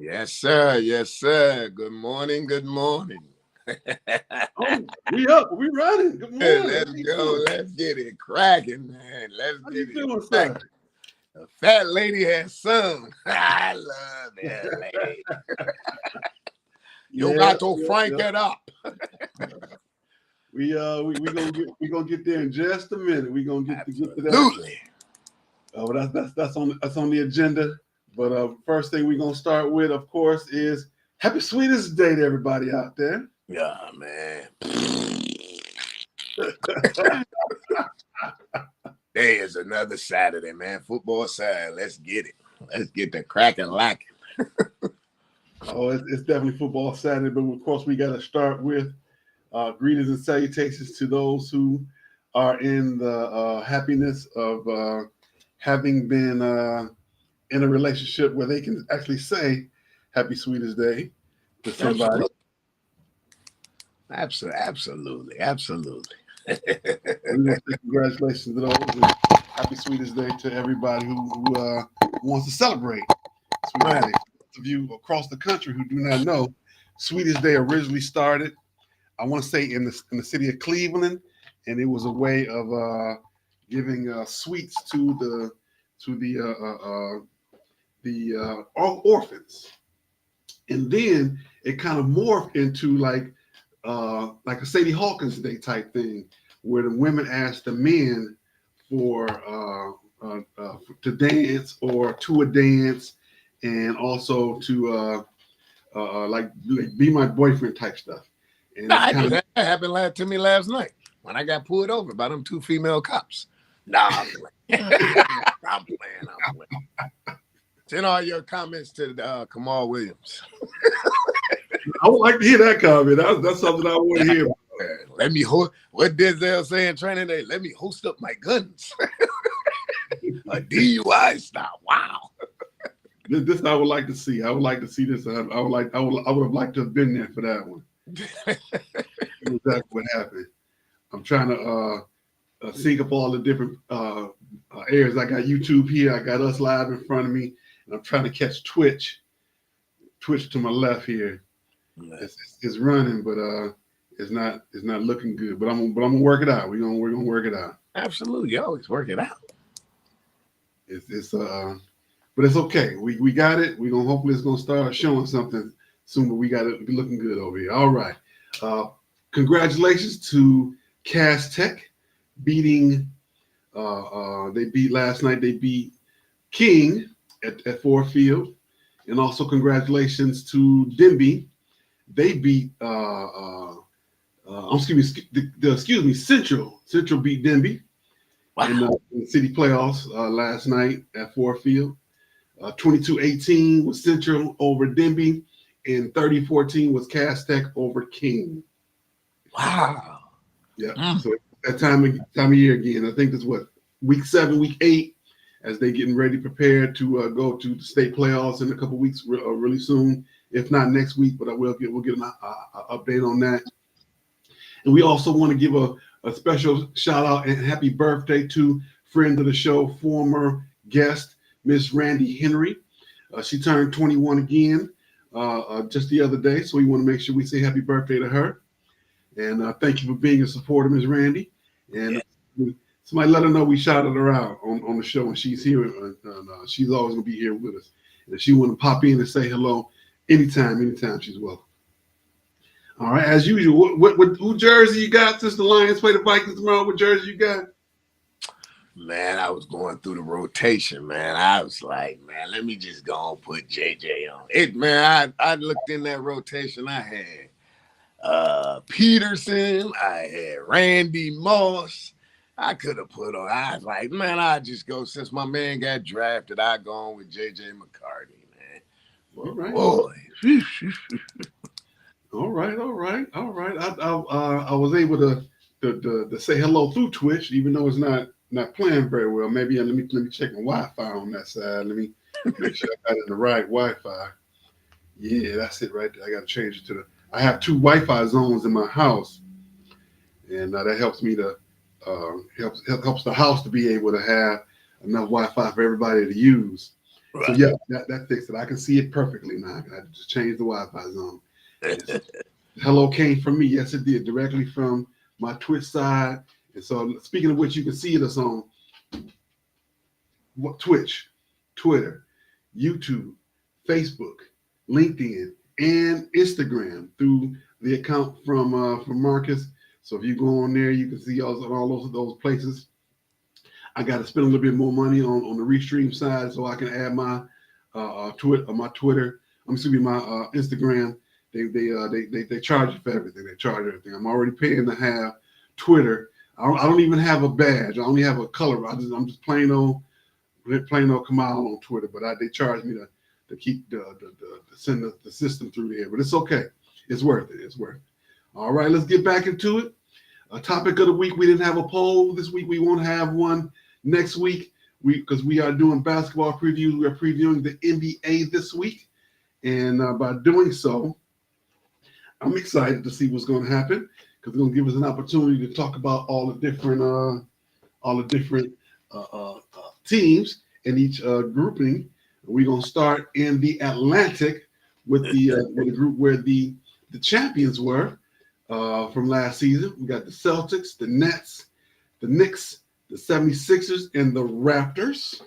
Yes, sir. Yes, sir. Good morning. Good morning. Oh, we up. We running. Good morning. Let's go. Let's get it cracking, man. Let's How get you it doing, cracking. sir? A fat lady has sung. I love that lady. You got to frank it up. We gonna get there in just a minute. We gonna get to that. Absolutely. Oh, that's on the agenda. But first thing we're gonna start with, of course, is Happy Sweetest Day to everybody out there. Yeah, man. Today is another Saturday, man. Football Saturday. Let's get it. Let's get the cracking lacking. Oh, it's definitely Football Saturday, but of course we got to start with greetings and salutations to those who are in the happiness of having been in a relationship where they can actually say Happy Sweetest Day to somebody. Absolutely. We want to say congratulations to those and Happy Sweetest Day to everybody who wants to celebrate Sweetest Day. For those of you across the country who do not know, Sweetest Day originally started, I want to say, in the city of Cleveland, and it was a way of giving sweets to the orphans, and then it kind of morphed into like a Sadie Hawkins Day type thing, where the women asked the men for to dance or to a dance, and also to like be my boyfriend type stuff. And that happened to me last night when I got pulled over by them two female cops. Nah, I'm playing. I'm playing. Send all your comments to Kamau Williams. I would like to hear that comment. That's something I want to hear. Let me what Denzel saying training day. Let me host up my guns. A DUI style. Wow. This I would like to see. I would like to see this. I would have liked to have been there for that one. Exactly what happened. I'm trying to sync up all the different areas. I got YouTube here. I got us live in front of me, and I'm trying to catch Twitch to my left here. It's running, but it's not looking good. But I'm gonna work it out. We're gonna work it out. Absolutely, you always work it out. But it's okay. We got it. Hopefully it's gonna start showing something soon. But we got it looking good over here. All right. Congratulations to Cass Tech beating. They beat last night. They beat King at Ford Field, and also congratulations to Denby. They beat Central. Central beat Denby in the city playoffs last night at Ford Field. 22-18 was Central over Denby, and 30-14 was Cass Tech over King. Wow. Yeah. So that time of year again. I think that's what week 7, week 8, as they getting ready, prepared to go to the state playoffs in a couple weeks, really soon. If not next week, but we'll get an update on that. And we also want to give a special shout out and happy birthday to friend of the show, former guest, Miss Randy Henry. She turned 21 again just the other day, so we want to make sure we say happy birthday to her. And thank you for being a supporter, Miss Randy. And somebody let her know we shouted her out on the show, and she's here. And she's always going to be here with us. And if she want to pop in and say hello, anytime she's welcome. All right, as usual, what jersey you got since the Lions play the Vikings tomorrow? What jersey you got? Man, I was going through the rotation, man. I was like, man, let me just go and put JJ on it, man. I looked in that rotation. I had Peterson, I had Randy Moss. I could have put on. I was like, man, I just go, since my man got drafted, I go on with JJ McCarthy, man. Well, right. Boy. All right. I was able to say hello through Twitch, even though it's not playing very well. Maybe let me check my Wi-Fi on that side. Let me make sure I got it in the right Wi-Fi. Yeah, that's it right there. I got to change it to I have 2 Wi-Fi zones in my house, and that helps me to helps the house to be able to have enough Wi-Fi for everybody to use. So Right. yeah, that fixed it. I can see it perfectly now. I just changed the Wi-Fi zone. Hello came from me. Yes, it did, directly from my Twitch side. And so, speaking of which, you can see us on Twitch, Twitter, YouTube, Facebook, LinkedIn, and Instagram through the account from Marcus. So if you go on there, you can see all those places. I got to spend a little bit more money on the restream side so I can add my Twitter. Excuse me, my Instagram. They charge you for everything. They charge everything. I'm already paying to have Twitter. I don't even have a badge. I only have a color. I'm just plain old Kamau on Twitter. But they charge me to keep to send the system through there. But it's okay. It's worth it. It's worth it. All right, let's get back into it. A topic of the week. We didn't have a poll this week. We won't have one next week. Because we are doing basketball previews. We are previewing the NBA this week, and by doing so, I'm excited to see what's going to happen because it's going to give us an opportunity to talk about all the different teams in each grouping. We're going to start in the Atlantic with the group where the champions were from last season. We got the Celtics, the Nets, the Knicks, the 76ers, and the Raptors.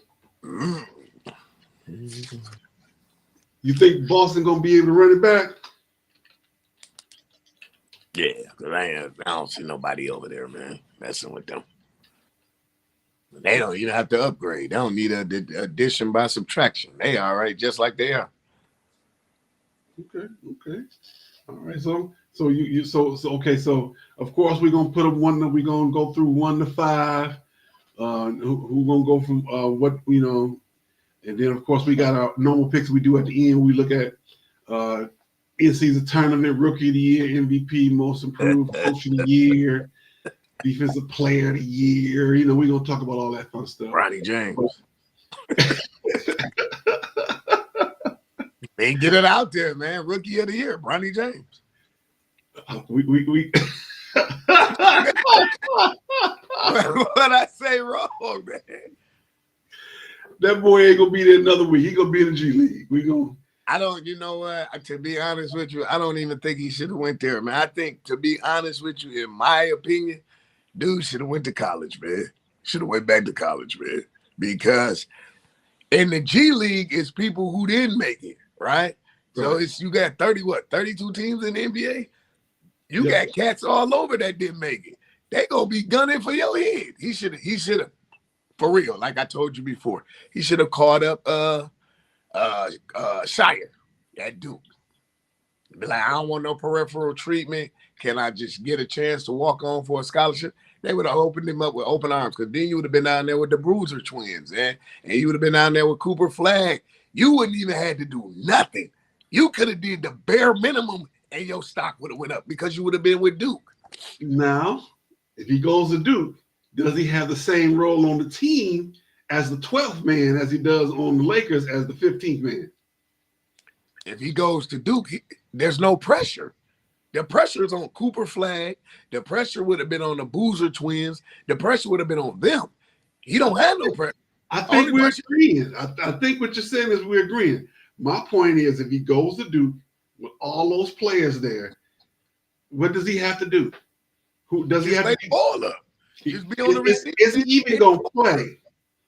You think Boston going to be able to run it back? Yeah, because I don't see nobody over there, man, messing with them. They don't even have to upgrade. They don't need an addition by subtraction. They all right, just like they are. Okay. All right. So okay. So of course we're gonna put we're gonna go through 1 to 5. Who gonna go from what and then of course we got our normal picks we do at the end. We look at in-season tournament, rookie of the year, MVP, most improved, coach of the year, defensive player of the year. We're gonna talk about all that fun stuff. Ronnie James. They get it out there, man. Rookie of the year, Ronnie James. We What I say wrong, man? That boy ain't gonna be there another week. He gonna be in the G League. We gonna. I don't. You know what? To be honest with you, I don't even think he should have went there, man. I think, to be honest with you, in my opinion, dude should have went to college, man. Should have went back to college, man. Because in the G League, it's people who didn't make it, right? So you got 32 teams in the NBA. You got cats all over that didn't make it. They gonna be gunning for your head. He should have, for real. Like I told you before, he should have called up Shire at Duke. Be like, I don't want no peripheral treatment. Can I just get a chance to walk on for a scholarship? They would have opened him up with open arms, because then you would have been down there with the Bruiser twins, and you would have been down there with Cooper Flagg. You wouldn't even had to do nothing. You could have did the bare minimum, and your stock would have went up because you would have been with Duke. Now, if he goes to Duke, does he have the same role on the team as the 12th man as he does on the Lakers as the 15th man? If he goes to Duke, there's no pressure. The pressure is on Cooper Flagg. The pressure would have been on the Boozer twins. The pressure would have been on them. He don't have no pressure. I think we're agreeing. I think what you're saying is we're agreeing. My point is, if he goes to Duke with all those players there, what does he have to do? Who does he have to ball up? Just be on the receiver. Is he even going to play?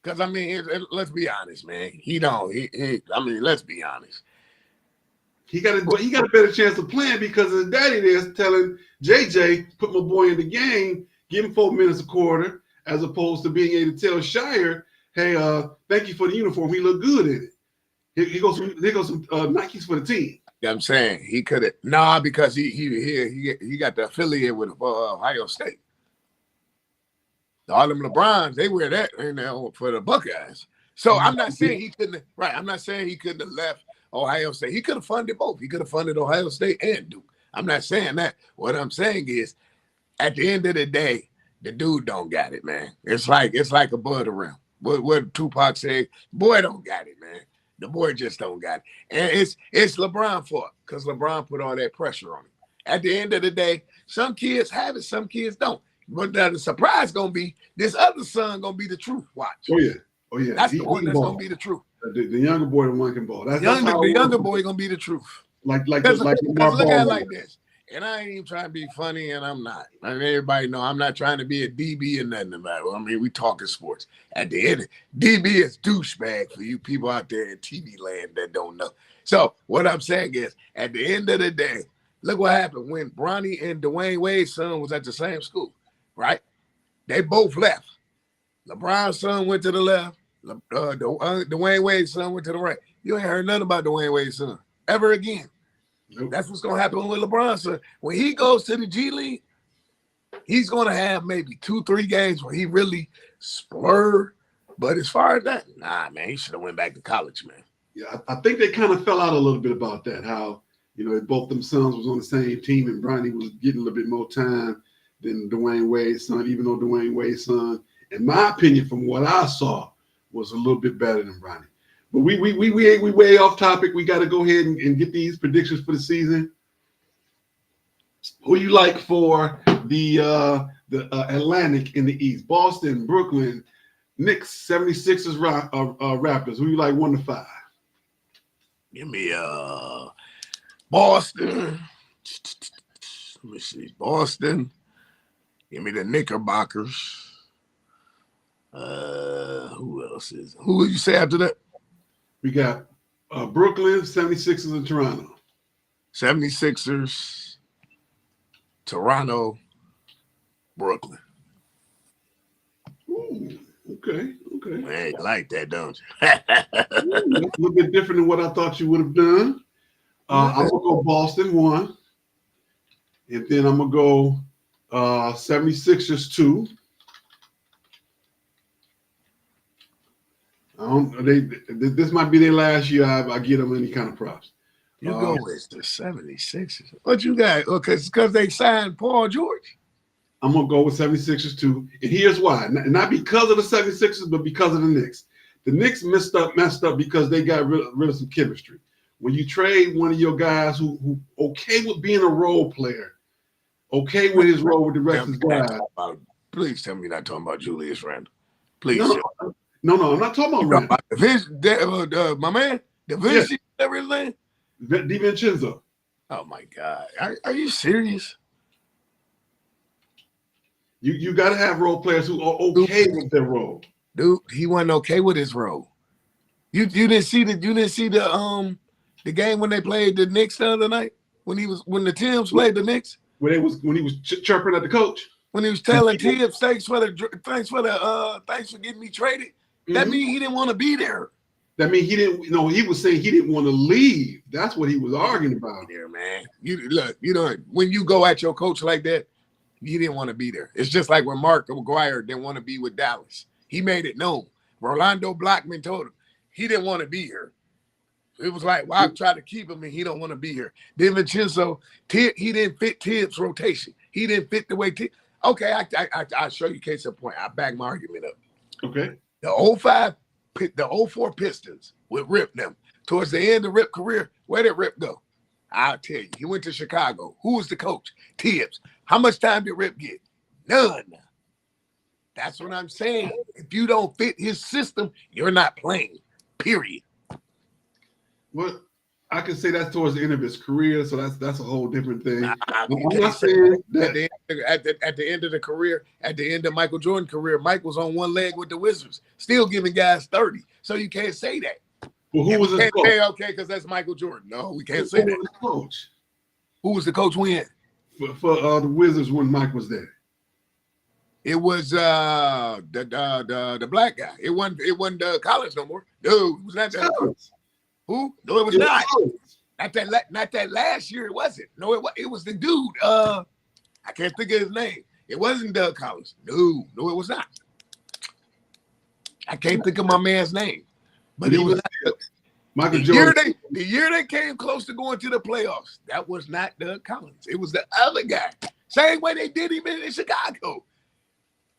Because, I mean, let's be honest, man. Let's be honest. He got a better chance of playing because his daddy there is telling JJ, put my boy in the game, give him 4 minutes a quarter, as opposed to being able to tell Shire, hey, thank you for the uniform. He looked good in it. Here goes some Nikes for the team. Yeah, I'm saying he could have because he got the affiliate with Ohio State. All them LeBrons, they wear that for the Buckeyes. So I'm not saying he couldn't. Right, I'm not saying he couldn't have left Ohio State. He could have funded both. He could have funded Ohio State and Duke. I'm not saying that. What I'm saying is, at the end of the day, the dude don't got it, man. It's like above the rim. What Tupac said, boy don't got it, man. The boy just don't got it. And it's LeBron's fault because LeBron put all that pressure on him. At the end of the day, some kids have it, some kids don't. But the surprise gonna be this other son gonna be the truth. Watch. Oh yeah. That's the one that's gonna be the truth. The younger boy, the one can ball. That's how the younger boy gonna be the truth. Like Because look ball at it like this. And I ain't even trying to be funny, and I'm not. I mean, everybody know I'm not trying to be a DB or nothing about it. I mean, we talking sports. At the end, DB is douchebag for you people out there in TV land that don't know. So what I'm saying is, at the end of the day, look what happened when Bronny and Dwayne Wade's son was at the same school, right? They both left. LeBron's son went to the left. Dwayne Wade's son went to the right. You ain't heard nothing about Dwayne Wade's son ever again. Nope. That's what's going to happen with LeBron's son. When he goes to the G League, he's going to have maybe 2-3 games where he really splurred. But as far as that, nah, man, he should have went back to college, man. Yeah, I think they kind of fell out a little bit about that. How, both them sons was on the same team, and Bronny was getting a little bit more time than Dwayne Wade's son, even though Dwayne Wade's son, in my opinion, from what I saw, was a little bit better than Bronny. But we way off topic. We got to go ahead and get these predictions for the season. Who you like for the Atlantic in the East? Boston, Brooklyn, Knicks, 76ers, Raptors. Who you like 1 to 5? Give me Boston. Let me see. Boston. Give me the Knickerbockers. Who else is? Who would you say after that? We got Brooklyn, 76ers, and Toronto. 76ers, Toronto, Brooklyn. Ooh, okay. Man, you like that, don't you? That's a little bit different than what I thought you would have done. I'm going to go Boston 1. And then I'm going to go 76ers 2. This might be their last year I get them any kind of props. You go with the 76ers. What you got? Because they signed Paul George? I'm going to go with 76ers too. And here's why. Not because of the 76ers, but because of the Knicks. The Knicks messed up because they got rid of some chemistry. When you trade one of your guys who okay with being a role player, okay with his role with the rest of his guys. Please tell me you're not talking about Julius Randle. Please. No, I'm not talking about Randle. My man, DaVinci, everything. DiVincenzo. Oh my God, are you serious? You got to have role players who are okay with their role. Dude, he wasn't okay with his role. You didn't see the game when they played the Knicks the other night when the Timbs played the Knicks when he was chirping at the coach when he was telling Tibbs thanks for getting me traded. Mm-hmm. That means he didn't want to be there. That means he didn't. No, he was saying he didn't want to leave. That's what he was arguing about. There, man. When you go at your coach like that, you didn't want to be there. It's just like when Mark McGuire didn't want to be with Dallas. He made it known. Rolando Blackman told him he didn't want to be here. It was like, well, I tried to keep him, and he don't want to be here. DiVincenzo, he didn't fit Tibbs' rotation. He didn't fit the way Tibbs. Okay, I'll show you case in point. I back my argument up. Okay. The 04 Pistons with Rip them. Towards the end of Rip's career, where did Rip go? I'll tell you. He went to Chicago. Who was the coach? Tibbs. How much time did Rip get? None. That's what I'm saying. If you don't fit his system, you're not playing. Period. Well, I can say that's towards the end of his career, so that's a whole different thing. I'm not saying that at the end of the career, at the end of Michael Jordan's career, Mike was on one leg with the Wizards, still giving guys 30. So you can't say that. Well, who was his coach? Okay, because that's Michael Jordan. No, we can't say that. Who was the coach? Who was the coach when? For the Wizards when Mike was there. It was the black guy. It wasn't Collins no more. No, it was not that. Who? No, it was not. Not that last year. It wasn't. No, it was the dude. I can't think of his name. It wasn't Doug Collins. No, it was not. I can't think of my man's name. But it was not. Michael Jordan. The year they came close to going to the playoffs, that was not Doug Collins. It was the other guy. Same way they did him in Chicago.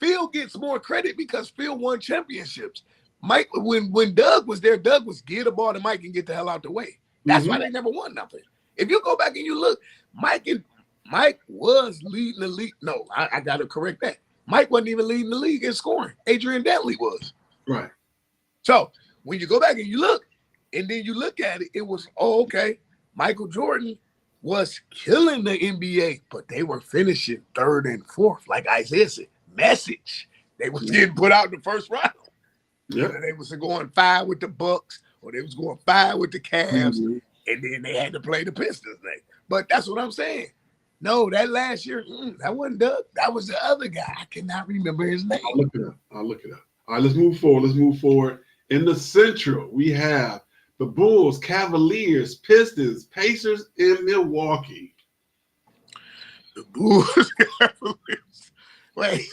Phil gets more credit because Phil won championships. Mike, when Doug was there, Doug was give the ball to Mike and get the hell out the way. That's why they never won nothing. If you go back and you look, Mike was leading the league. No, I got to correct that. Mike wasn't even leading the league in scoring. Adrian Dantley was. Right. So when you go back and you look, and then you look at it, it was, okay, Michael Jordan was killing the NBA, but they were finishing third and fourth. Like Isaiah said, message. They was getting put out in the first round. Yeah. Either they was going 5 with the Bucks or they was going 5 with the Cavs, and then they had to play the Pistons next. But that's what I'm saying. No, that last year, that wasn't Doug. That was the other guy. I cannot remember his name. I'll look it up. All right, let's move forward. In the Central, we have the Bulls, Cavaliers, Pistons, Pacers, and Milwaukee. The Bulls, Cavaliers. Wait.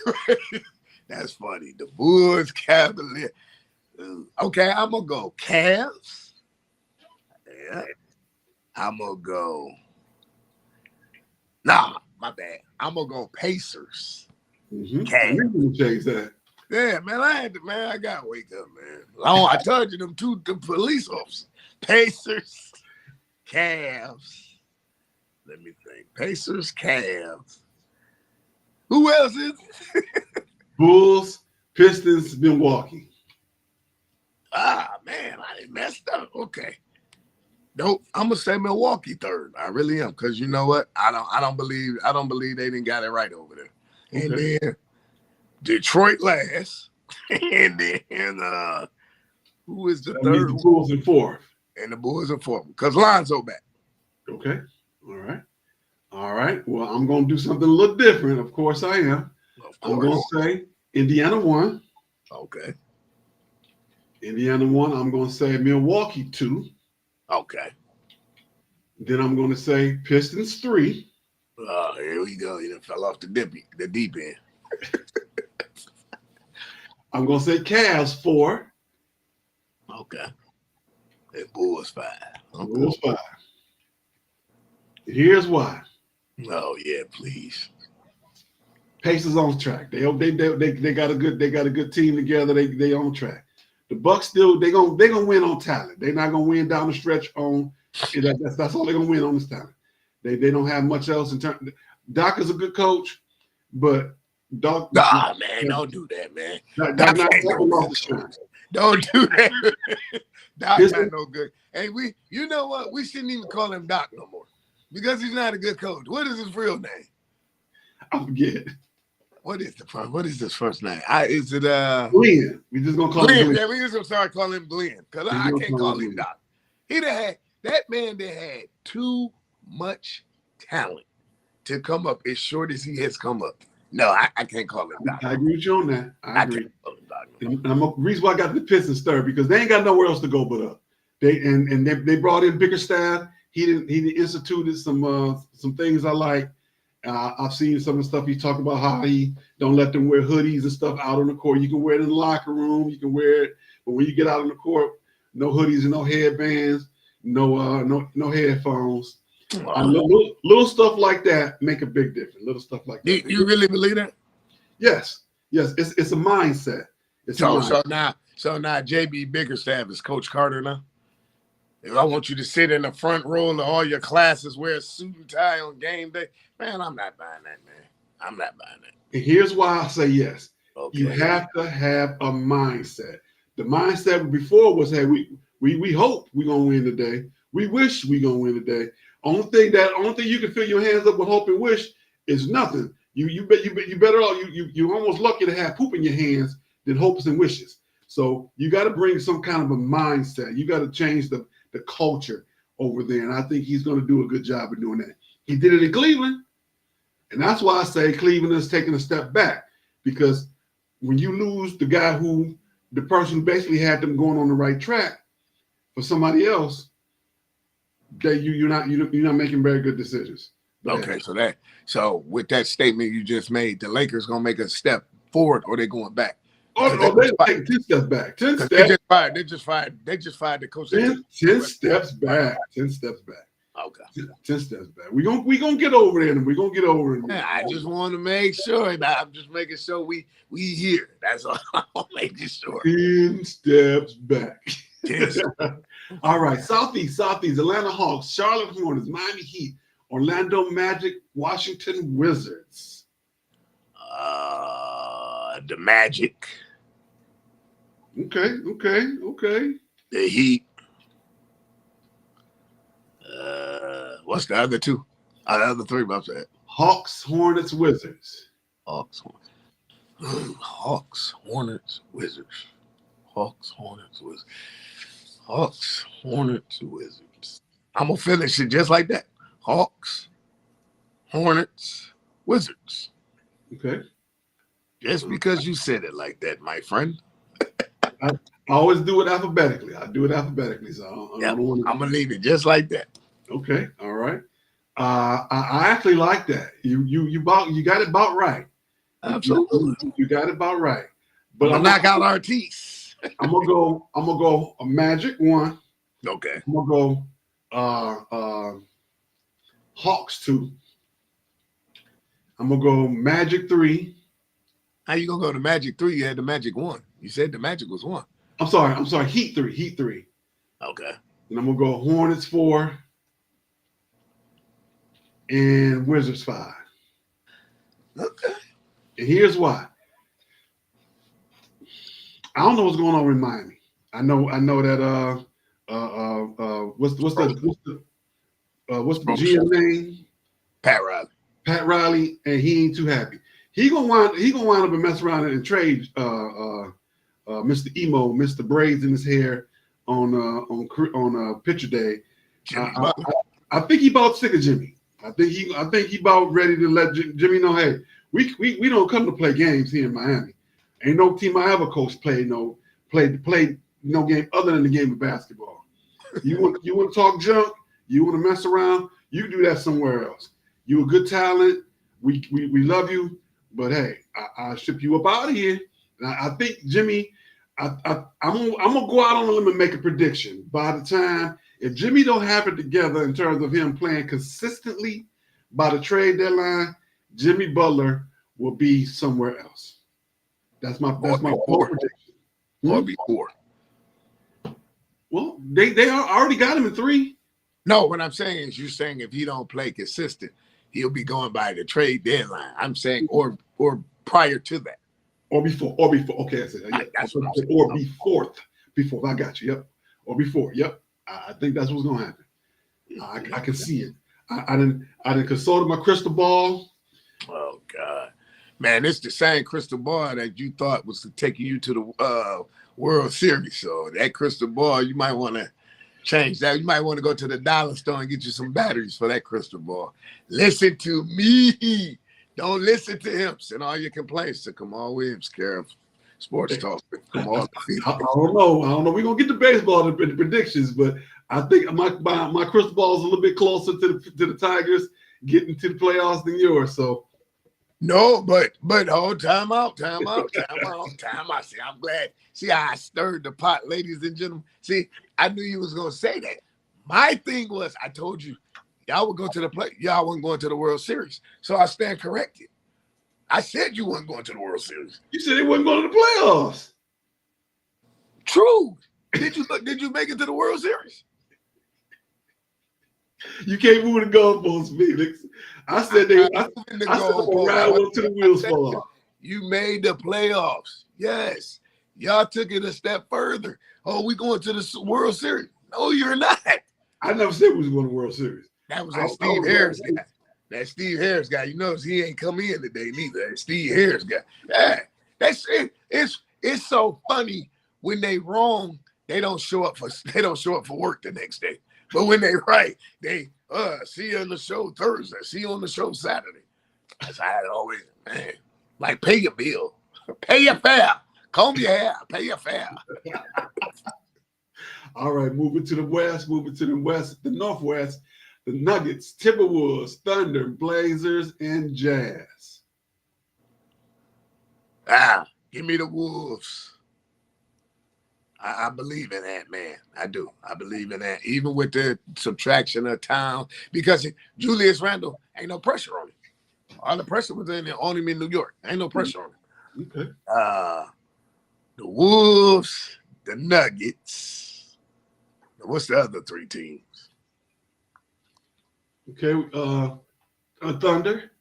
That's funny. The Bulls, Cavaliers. Okay, I'm going to go Cavs. Yeah. I'm going to go. Nah, my bad. I'm going to go Pacers. Cavs. I knew you would change that. Yeah, man, I got to wake up, man. I told you them police officers. Pacers, Cavs. Let me think. Pacers, Cavs. Who else is it? Bulls, Pistons, Milwaukee. Ah, man, I messed up. Okay. Nope, I'm gonna say Milwaukee third. I really am, because you know what? I don't believe they didn't got it right over there. Okay. And then Detroit last. And then who is the third? The Bulls in fourth. And the Bulls in fourth. Because Lonzo back. Okay. All right. Well, I'm gonna do something a little different. Of course I am. I'm gonna say Indiana 1. Okay. Indiana 1. I'm gonna say Milwaukee 2. Okay. Then I'm gonna say Pistons 3. Here we go. You done fell off the deep end. I'm gonna say Cavs 4. Okay. And Bulls 5. Okay. Bulls 5. Here's why. Oh yeah, please. Pacers on track. They got a good team together. They on track. The Bucks still they gonna win on talent. They're not gonna win down the stretch on. That's all they're gonna win on this talent. They don't have much else in terms. Doc is a good coach, but Doc. Nah, man, don't do that, man. Doc not don't do that. Doc's not no good. Hey, you know what? We shouldn't even call him Doc no more because he's not a good coach. What is his real name? I forget. What is this first name? Is it Glenn? We just gonna call him Glenn. Yeah, we just gonna start calling him Glenn because I can't call him Doc. That man that had too much talent to come up as short as he has come up. No, I can't call him Doc. I agree with you on that. I agree. Can't call him Doc. And the reason why I got the Pistons third because they ain't got nowhere else to go but up. They brought in bigger staff. He instituted some things I like. I've seen some of the stuff he talked about how he don't let them wear hoodies and stuff out on the court. You can wear it in the locker room. You can wear it, but when you get out on the court, no hoodies and no headbands, no headphones. Little stuff like that make a big difference. Little stuff like that. You really believe that? Yes. It's a mindset. So now JB Bickerstaff is Coach Carter now. If I want you to sit in the front row of all your classes, wear a suit and tie on game day, man, I'm not buying that, man. I'm not buying that. And here's why I say yes. Okay. You have to have a mindset. The mindset before was, hey, we hope we're gonna win today. We wish we're gonna win today. Only thing you can fill your hands up with hope and wish is nothing. You better off. You're almost lucky to have poop in your hands than hopes and wishes. So you got to bring some kind of a mindset. You got to change the culture over there. And I think he's going to do a good job of doing that. He did it in Cleveland. And that's why I say Cleveland is taking a step back, because when you lose the person who basically had them going on the right track for somebody else, you're not making very good decisions. Okay, so with that statement you just made, the Lakers gonna make a step forward or they going back? They take 10 steps back. 10 steps. They just fired the coach. 10 steps back. 10 steps back. Okay. 10 steps back. We're gonna get over there, and we're gonna get over it. Yeah, I just want to make sure. I'm just making sure we here. That's all. I'm making sure. 10 steps back. All right. Southeast. Atlanta Hawks, Charlotte Hornets, Miami Heat, Orlando Magic, Washington Wizards. The Magic. Okay. The Heat. What's the other two? The other three, my bad. Hawks, Hornets, Wizards. Hawks, Hawks, Hornets, Wizards. Hawks, Hornets, Wizards. Hawks, Hornets, Wizards. I'm gonna finish it just like that. Hawks, Hornets, Wizards. Okay. Just because you said it like that, my friend. I always do it alphabetically. I do it alphabetically, so I don't want to. I'm gonna leave it just like that. Okay, all right. I actually like that. You got it about right. Absolutely. You got it about right. But I'm gonna knock out Artis. I'm gonna go a Magic 1. Okay. I'm gonna go Hawks 2. I'm gonna go Magic 3. How you gonna go to Magic 3? You had the Magic 1. You said the Magic was 1. I'm sorry. Heat 3. Okay. And I'm gonna go Hornets 4 and Wizards 5. Okay. And here's why. I don't know what's going on with Miami. I know that what's the GM name? Pat Riley. Pat Riley, and he ain't too happy. He gonna wind up and mess around and trade Mr. Emo, Mr. Braids in his hair on picture day. I think he about sick of Jimmy. I think he about ready to let Jimmy know, hey, we don't come to play games here in Miami. Ain't no team I ever coached played no game other than the game of basketball. You want to talk junk? You want to mess around? You can do that somewhere else. You a good talent. We love you, but hey, I'll ship you up out of here. And I think Jimmy, I'm gonna go out on a limb and make a prediction. By the time, if Jimmy don't have it together in terms of him playing consistently by the trade deadline, Jimmy Butler will be somewhere else. That's my bold prediction. Or before. Well, they already got him in 3. No, what I'm saying is, you're saying if he don't play consistent, he'll be going by the trade deadline. I'm saying or prior to that. Or before. Okay, I said that's what I'm saying. Or before. I got you. Yep. Or before. Yep. I think that's what's gonna happen. I can see it. I didn't consult my crystal ball. Oh God, man, it's the same crystal ball that you thought was taking you to the World Series. So that crystal ball, you might want to change that. You might want to go to the dollar store and get you some batteries for that crystal ball. Listen to me. Don't listen to him. Send all your complaints to Kamau Williams, care of Sports Talk. I don't know. We're gonna get to baseball the predictions, but I think my crystal ball is a little bit closer to the Tigers getting to the playoffs than yours. So no, but time out. See, I'm glad. See how I stirred the pot, ladies and gentlemen. See, I knew you was gonna say that. My thing was, I told you, y'all would go to the play. Y'all wasn't going to the World Series, so I stand corrected. I said you weren't going to the World Series. You said they wasn't going to the playoffs. True. Did you make it to the World Series? You can't move the goalposts, Felix. I said they. I said ride to the wheels fall off. You made the playoffs. Yes. Y'all took it a step further. Oh, we going to the World Series? No, you're not. I never said we was going to the World Series. That was Steve Harris guy. That Steve Harris guy. You notice he ain't come in today neither. That Steve Harris guy. Yeah, that's it. It's so funny when they wrong. They don't show up for work the next day. But when they right, they see you on the show Thursday, see you on the show Saturday. That's how it always, man. Like, pay your bill, pay your fare, comb your hair, pay your fare. All right, moving to the west, the northwest, the Nuggets, Timberwolves, Thunder, Blazers, and Jazz. Give me the Wolves. I believe in that, man. I do. I believe in that, even with the subtraction of time, because Julius Randle ain't no pressure on him. All the pressure was on him in New York. Ain't no pressure on him. Okay. The Wolves, the Nuggets. What's the other 3 teams? Okay. Thunder,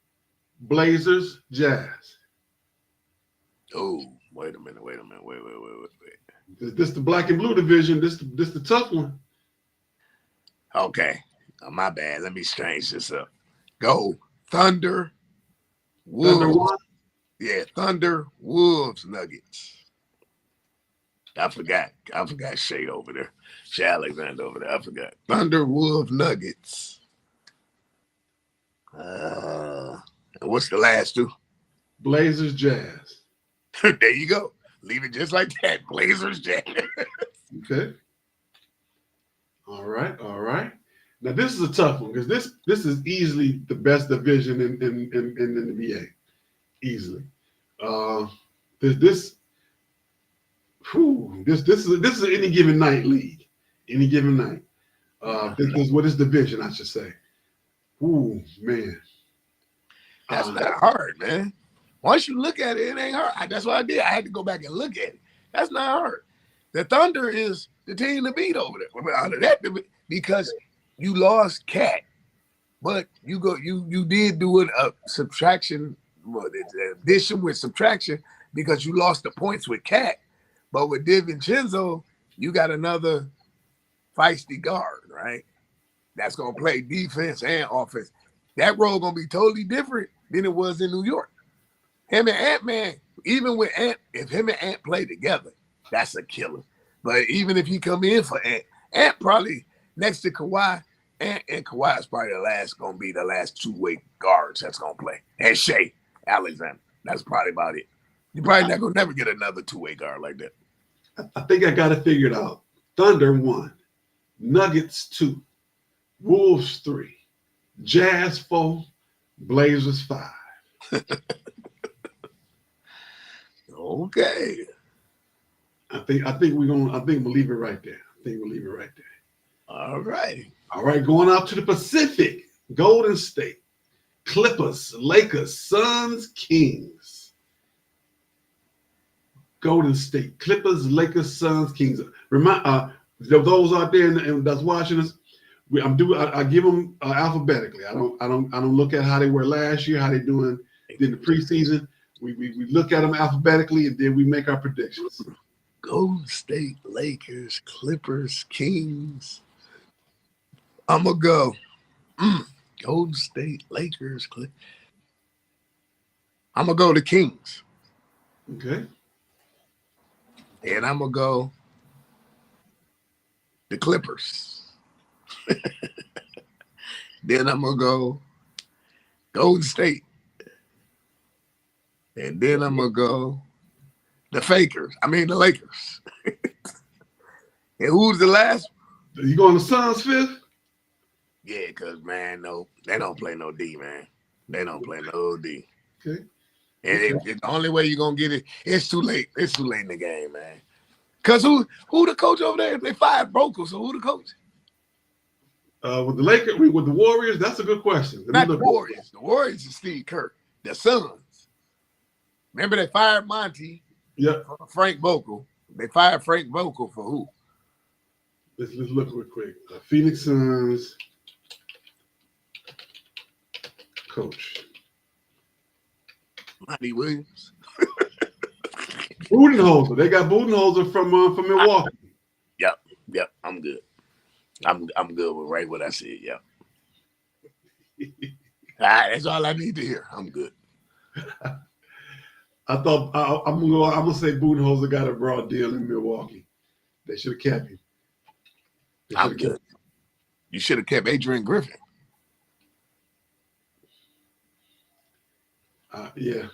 Blazers, Jazz. Oh, wait a minute. This the black and blue division. This the tough one. Okay. My bad. Let me change this up. Go Thunder, Thunder Wolves. one. Yeah, Thunder, Wolves, Nuggets. I forgot Shea over there. Shea Alexander over there. I forgot. Thunder, Wolves, Nuggets. And what's the last two? Blazers, Jazz. There you go. Leave it just like that. Blazers, Jazz. Okay. All right. Now this is a tough one because this is easily the best division in the NBA. Easily. This is an any given night league. Any given night. This is what is division, I should say. Ooh, man. That's not hard, man. Once you look at it, it ain't hard. That's what I did. I had to go back and look at it. That's not hard. The Thunder is the team to beat over there. Out of that, because you lost Cat, but you did do a subtraction, addition with subtraction because you lost the points with Cat. But with DiVincenzo, you got another feisty guard, right? That's gonna play defense and offense. That role gonna be totally different than it was in New York. Him and Ant-Man, even with Ant, if him and Ant play together, that's a killer. But even if he come in for Ant probably next to Kawhi, and Kawhi is probably gonna be the last two-way guards that's gonna play. And Shea Alexander. That's probably about it. You're probably not gonna never get another two-way guard like that. I think I got it figured out. Thunder 1, Nuggets 2, Wolves 3, Jazz 4, Blazers 5. Okay. I think we'll leave it right there. All right. All right, going out to the Pacific. Golden State, Clippers, Lakers, Suns, Kings. Golden State, Clippers, Lakers, Suns, Kings. Remind those out there and that's watching us. I give them alphabetically. I don't look at how they were last year, how they doing in the preseason. We look at them alphabetically and then we make our predictions. Golden State, Lakers, Clippers, Kings. I'm gonna go. Golden State, Lakers, Clippers. I'm gonna go the Kings. Okay. And I'm gonna go the Clippers. Then I'm gonna go Golden State. And then I'm gonna go the Lakers. And who's the last? You going the Suns fifth? Yeah, because man, no, they don't play no D, man. They don't play no D. Okay. And the only way you're gonna get it, it's too late. It's too late in the game, man. Cause who the coach over there? They fired Broker, so who the coach? With the Lakers, with the Warriors, that's a good question. Not the Warriors. The Warriors is Steve Kerr. The Suns. Remember they fired Monty. Yep. Frank Vogel. They fired Frank Vogel for who? Let's look real quick. Phoenix Suns coach. Monty Williams. Budenholzer. They got Budenholzer from Milwaukee. Yep. I'm good. I'm good with right what I said. Yep. All right, that's all I need to hear. I'm good. I thought I'm gonna say Budenholzer got a broad deal in Milwaukee. They should have kept him. I'm good. You should have kept Adrian Griffin. Yeah.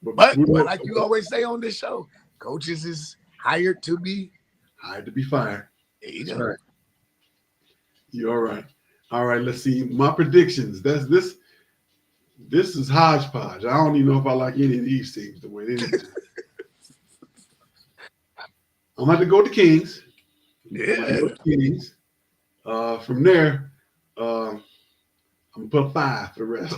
But like you always say on this show, coaches is hired to be fired. There you go. Right. You're all right. All right, let's see. My predictions. This is hodgepodge. I don't even know if I like any of these teams the way they did. I'm going to go with the Kings. Yeah. Kings. From there, I'm going to put 5 for the rest.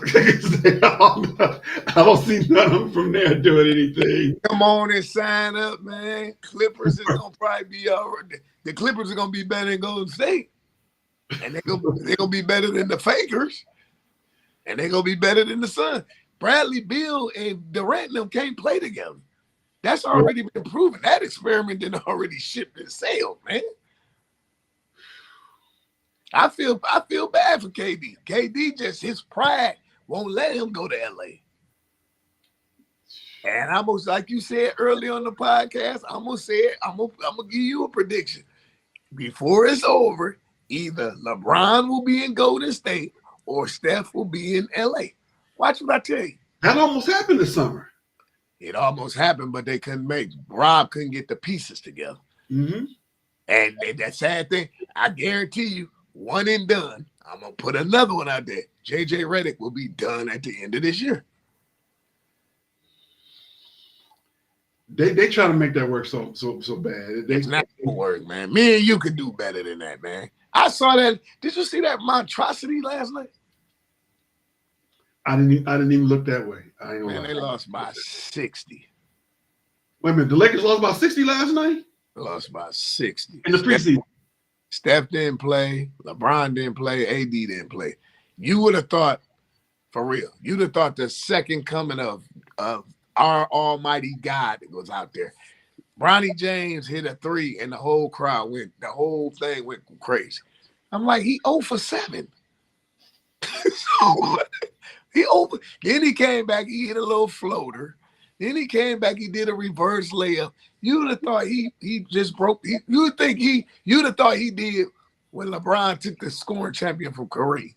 I don't see none of them from there doing anything. Come on and sign up, man. Clippers is going to probably be all right. The Clippers are going to be better than Golden State. And they're gonna be better than the Fakers. And they're going to be better than the Suns. Bradley Beal and Durant and them can't play together. That's already been proven. That experiment didn't already shipped and sailed, man. I feel bad for KD. KD just his pride won't let him go to LA. And almost like you said earlier on the podcast, I'm gonna give you a prediction. Before it's over, either LeBron will be in Golden State or Steph will be in LA. Watch what I tell you. That almost happened this summer. It almost happened, but they couldn't Rob couldn't get the pieces together. Mm-hmm. And that sad thing, I guarantee you, one and done. I'm gonna put another one out there. JJ Redick will be done at the end of this year. They try to make that work so bad. It's not gonna work, man. Me and you could do better than that, man. I saw that. Did you see that monstrosity last night? I didn't even look that way. Man, they lost by 60. Wait a minute, the Lakers lost by 60 last night? They lost by 60. In the preseason. Steph didn't play, LeBron didn't play, AD didn't play. You would have thought, for real, you'd have thought the second coming of our almighty God that was out there. Bronny James hit a 3 and the whole thing went crazy. I'm like, he 0 for 7. So then he came back, he hit a little floater. Then he came back, he did a reverse layup. You'd have thought he just broke. You'd have thought he did when LeBron took the scoring champion from Kareem.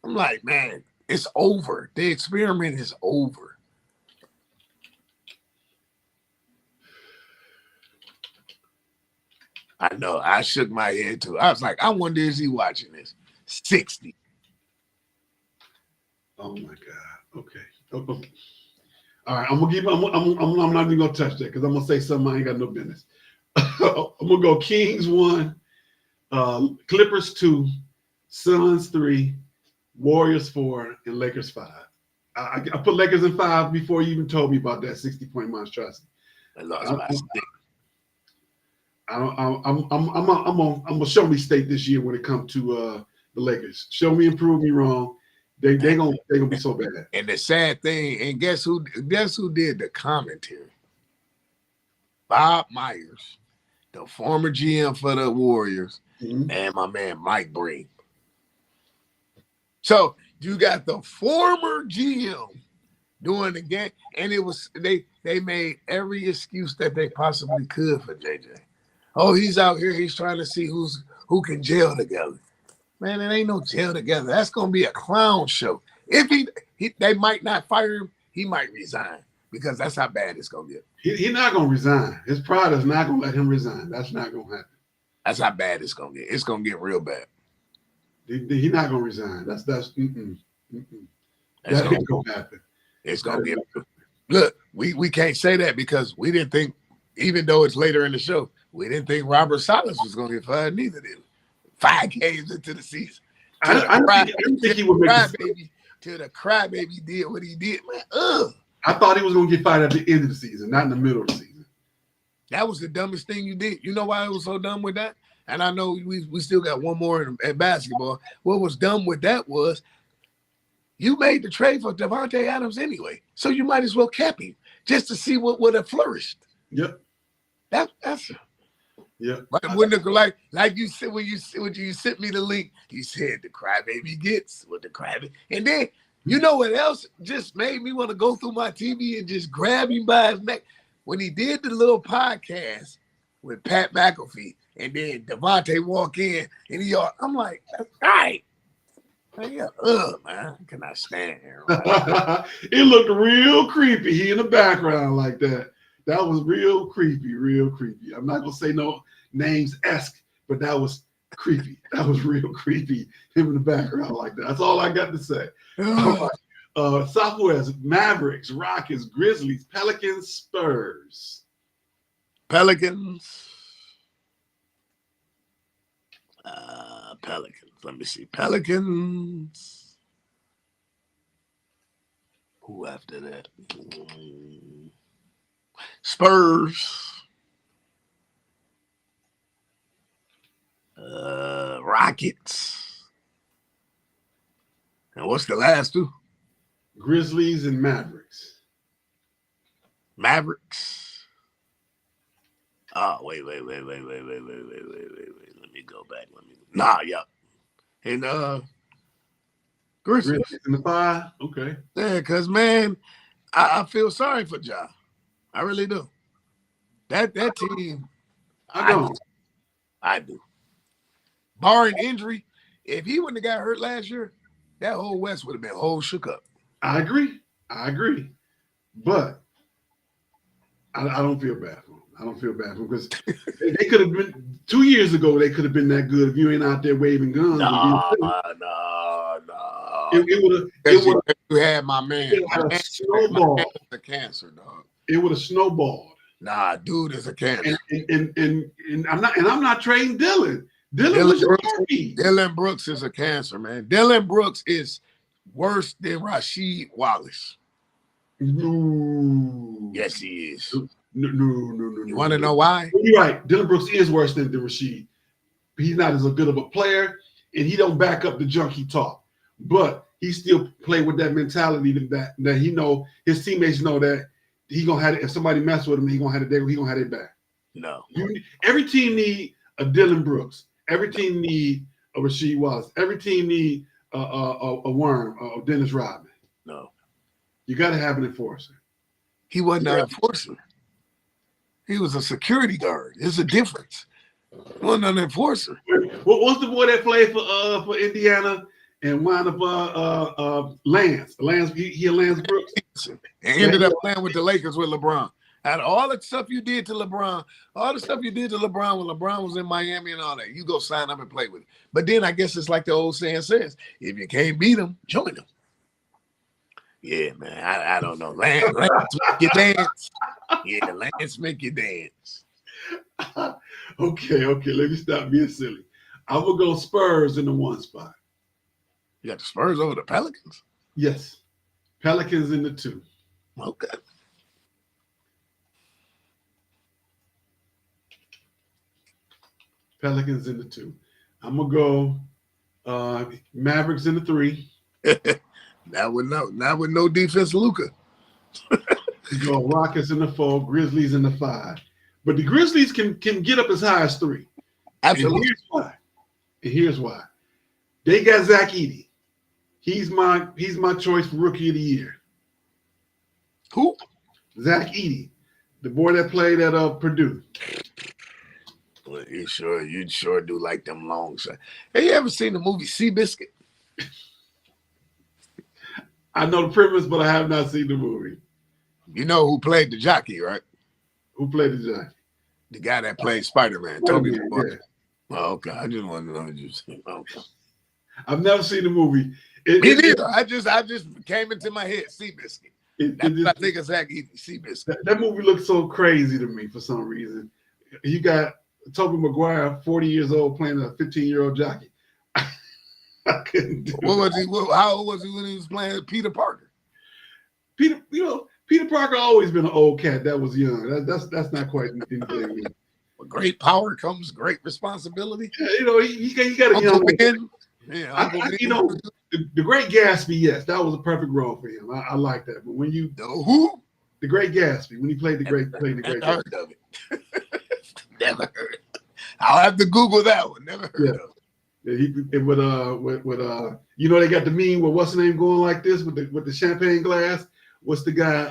I'm like, man, it's over. The experiment is over. I know. I shook my head too. I was like, I wonder is he watching this? 60. Oh my God. Okay. All right, I'm not even gonna touch that because I'm gonna say something I ain't got no business. I'm gonna go Kings 1, Clippers 2, Suns 3, Warriors 4, and Lakers 5. I put Lakers in 5 before you even told me about that 60-point monstrosity. I lost by 6. I'm gonna show me state this year when it comes to the Lakers. Show me and prove me wrong. They gonna be so bad. And the sad thing, and guess who did the commentary? Bob Myers, the former GM for the Warriors, and my man Mike Breen. So you got the former GM doing the game, and it was they made every excuse that they possibly could for JJ. Oh, he's out here, he's trying to see who can gel together. Man, it ain't no gel together. That's gonna be a clown show. If they might not fire him, he might resign because that's how bad it's gonna get. He's not gonna resign. His pride is not gonna let him resign. That's not gonna happen. That's how bad it's gonna get. It's gonna get real bad. He's not gonna resign. That's That ain't gonna happen. It's gonna get. Look, we can't say that because we didn't think, even though it's later in the show, we didn't think Robert Salas was gonna get fired neither, did we? 5 games into the season. I didn't think he would make crybaby till the crybaby did what he did, man. I thought he was gonna get fired at the end of the season, not in the middle of the season. That was the dumbest thing you did. You know why I was so dumb with that? And I know we still got one more in basketball. What was dumb with that was you made the trade for Davante Adams anyway, so you might as well cap him just to see what would have flourished. Yep. That's. Yeah, but when like you said when you sent me the link, you said the crybaby gets what the crybaby, and then you know what else just made me want to go through my TV and just grab him by his neck when he did the little podcast with Pat McAfee, and then Davante walk in and I'm like, all right, man, man, can I stand here? Right? It looked real creepy. He in the background like that. That was real creepy, real creepy. I'm not gonna say no names but that was creepy. That was real creepy. Him in the background like that. That's all I got to say. Southwest, Mavericks, Rockets, Grizzlies, Pelicans, Spurs. Pelicans. Pelicans. Let me see. Pelicans. Who after that? Spurs, Rockets, and what's the last two? Grizzlies and Mavericks. Mavericks. Oh, wait. Let me go back. Nah, yeah. And Grizzlies. Grizzlies in the 5. Okay. Yeah, because man, I feel sorry for Ja. I really do. That team, I I do. don't. I do. Barring injury, if he wouldn't have got hurt last year, that whole West would have been whole shook up. I agree. But I don't feel bad for him. I don't feel bad for him because they could have been 2 years ago. They could have been that good if you ain't out there waving guns. No. It would have. You had my man. My man is a cancer, dog. It would have snowballed. Nah, dude is a cancer. And I'm not trading Dylan. Dylan Brooks is a cancer, man. Dylan Brooks is worse than Rasheed Wallace. No. Yes, he is. No. You want to know why? You're right. Dylan Brooks is worse than Rasheed. He's not as good of a player, and he don't back up the junk he talk. But he still play with that mentality that he know his teammates know that he gonna have it. If somebody mess with him, he gonna have it back. No. Every team need a Dylan Brooks. Every team need a Rasheed Wallace. Every team need a Worm, a Dennis Rodman. No. You got to have an enforcer. He wasn't an enforcer. He was a security guard. There's a difference. He wasn't an enforcer. What's the boy that played for Indiana and wound up Lance? He Lance Brooks. And ended up playing with the Lakers with LeBron. Out of all the stuff you did to LeBron, when LeBron was in Miami and all that, you go sign up and play with him. But then I guess it's like the old saying says, if you can't beat him, join him. Yeah, man, I don't know. Lance make you dance. Yeah, Lance make you dance. Okay, let me stop being silly. I will go Spurs in the 1 spot. You got the Spurs over the Pelicans? Yes. Pelicans in the 2. Okay. Pelicans in the 2. I'm gonna go Mavericks in the 3. Not with no defense, Luka. Go Rockets in the 4, Grizzlies in the 5. But the Grizzlies can get up as high as 3. Absolutely. And here's why. They got Zach Edey. He's my choice for Rookie of the Year. Who? Zach Edey, the boy that played at Purdue. Well, you sure do like them long shots. Have you ever seen the movie Seabiscuit? I know the premise, but I have not seen the movie. You know who played the jockey, right? Who played the jockey? The guy that played Spider-Man. Toby. Yeah. Oh, okay. I just wanted to know what you said. Okay. I've never seen the movie. Me neither. I just came into my head. Seabiscuit. That's what I think of Zach Edey. Seabiscuit. That movie looks so crazy to me for some reason. You got Tobey Maguire, 40 years old, playing a 15-year-old jockey. I couldn't do it. How old was he when he was playing Peter Parker? Peter Parker always been an old cat that was young. That's not quite anything. With great power comes great responsibility. Yeah, he got a young man. Yeah, the Great Gatsby. Yes, that was a perfect role for him. I like that. But when you who? The Great Gatsby, when he played the Great Gatsby. Heard of it. Never heard of it. I'll have to Google that one. Never heard of it. They got the meme with what's the name going like this with the champagne glass. What's the guy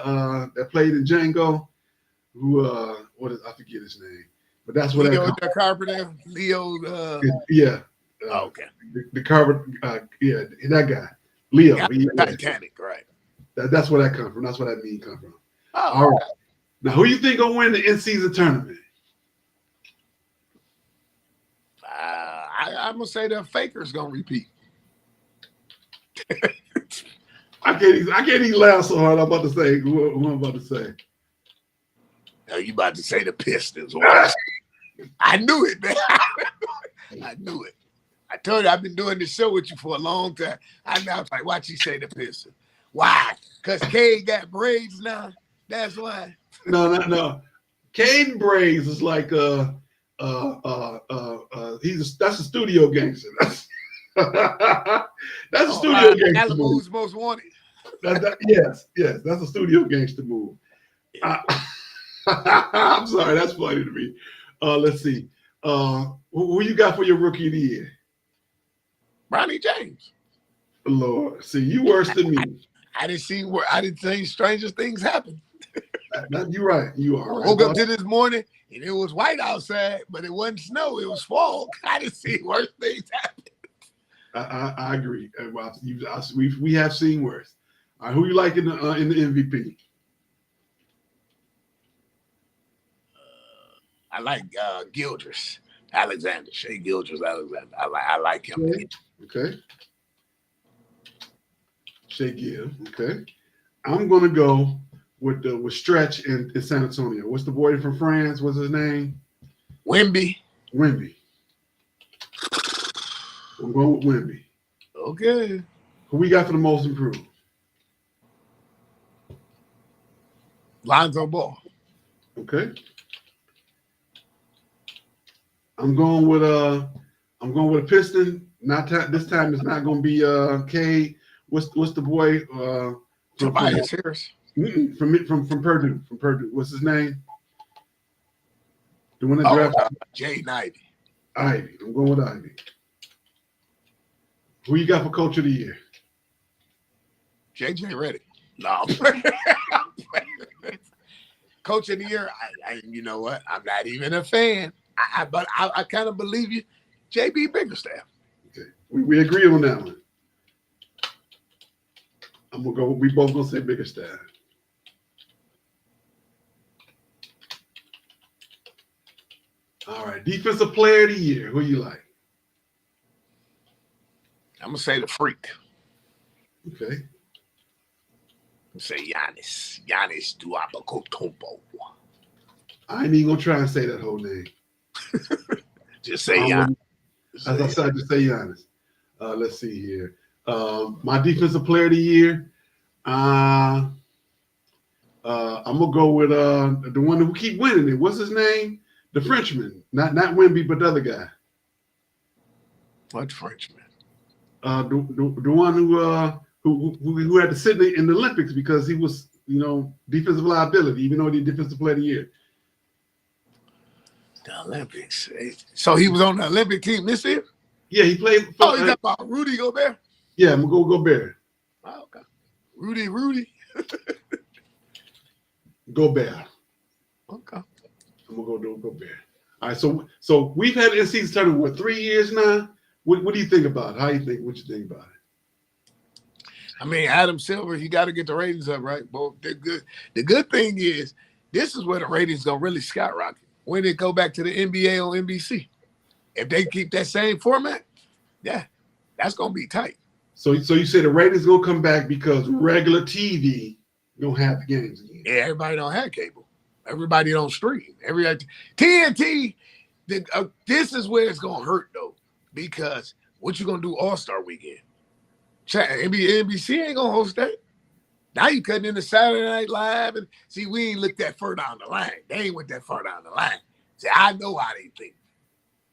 that played in Django? Who I forget his name, but that's what Leo the Carpenter. Leo. Yeah. Okay. The Carpenter. That guy. Leo. Titanic, right? That's where that comes from. That's where that meme comes from. Oh, all right. Now, who you think gonna win the in-season tournament? I'm gonna say the Faker's gonna repeat. I can't even laugh so hard. I'm about to say who I'm about to say. Now you about to say the Pistons? I knew it, man. I knew it. I told you I've been doing this show with you for a long time. I was like, watch you say the Pistons. Why? Because Cade got braids now. That's why. No. Caden braids is like that's a studio gangster. That's a studio gangster Malibu's move. Most Wanted. Yes, that's a studio gangster move. I'm sorry, that's funny to me. Let's see. Who you got for your rookie of the year? Bronny James. Lord, see, you worse than me. I didn't see stranger things happen. You're right. You are right. Woke up to this morning and it was white outside, but it wasn't snow. It was fog. I didn't see worse things happen. I agree. We have seen worse. All right, who you like in the MVP? I like Gildress Alexander, Shea Gildress Alexander. I like him. Okay. Shea Gill. Okay. I'm gonna go with Stretch in San Antonio. What's the boy from France? What's his name? Wemby. I'm going with Wemby. Okay. Who we got for the most improved? Lonzo Ball. Okay. I'm going with a Piston. This time it's not going to be K. What's the boy? Tobias Harris. From Purdue. From Purdue. What's his name? The one that drafted Jaden Ivey. Ivy. I'm going with Ivy. Who you got for Coach of the Year? JJ Redick. No. Coach of the Year, you know what? I'm not even a fan. But I kind of believe you. JB Bickerstaff. Okay. We agree on that one. I'm gonna go. We both gonna say Bickerstaff. All right. Defensive Player of the Year. Who you like? I'm gonna say the Freak. Okay. I'm gonna say Giannis. Giannis Antetokounmpo. I ain't even gonna try and say that whole name. Just say Giannis. As I said, just say Giannis. Let's see here. My Defensive Player of the Year. I'm gonna go with the one who keep winning it. What's his name? The Frenchman, not Wemby, but the other guy. What Frenchman? The one who had to sit in the Olympics because he was, defensive liability, even though he did Defensive Player of the Year. The Olympics. So he was on the Olympic team this year? Yeah, he played. You talking about Rudy Gobert? Yeah, I'm gonna go Gobert. Oh, okay. Rudy. Gobert. Okay. I'm gonna go do Gobert. All right, so we've had in season tournament 3 years now. What do you think about it? How you think? What you think about it? I mean, Adam Silver, he got to get the ratings up, right? But the good thing is, this is where the ratings gonna really skyrocket when they go back to the NBA on NBC. If they keep that same format, yeah, that's gonna be tight. So you say the ratings gonna come back because regular TV don't have the games again. Yeah, everybody don't have cable. Everybody don't stream. TNT. This is where it's gonna hurt though, because what you gonna do All-Star Weekend? NBC ain't gonna host that. Now you cutting into Saturday Night Live, and see, we ain't looked that far down the line. They ain't went that far down the line. See, I know how they think.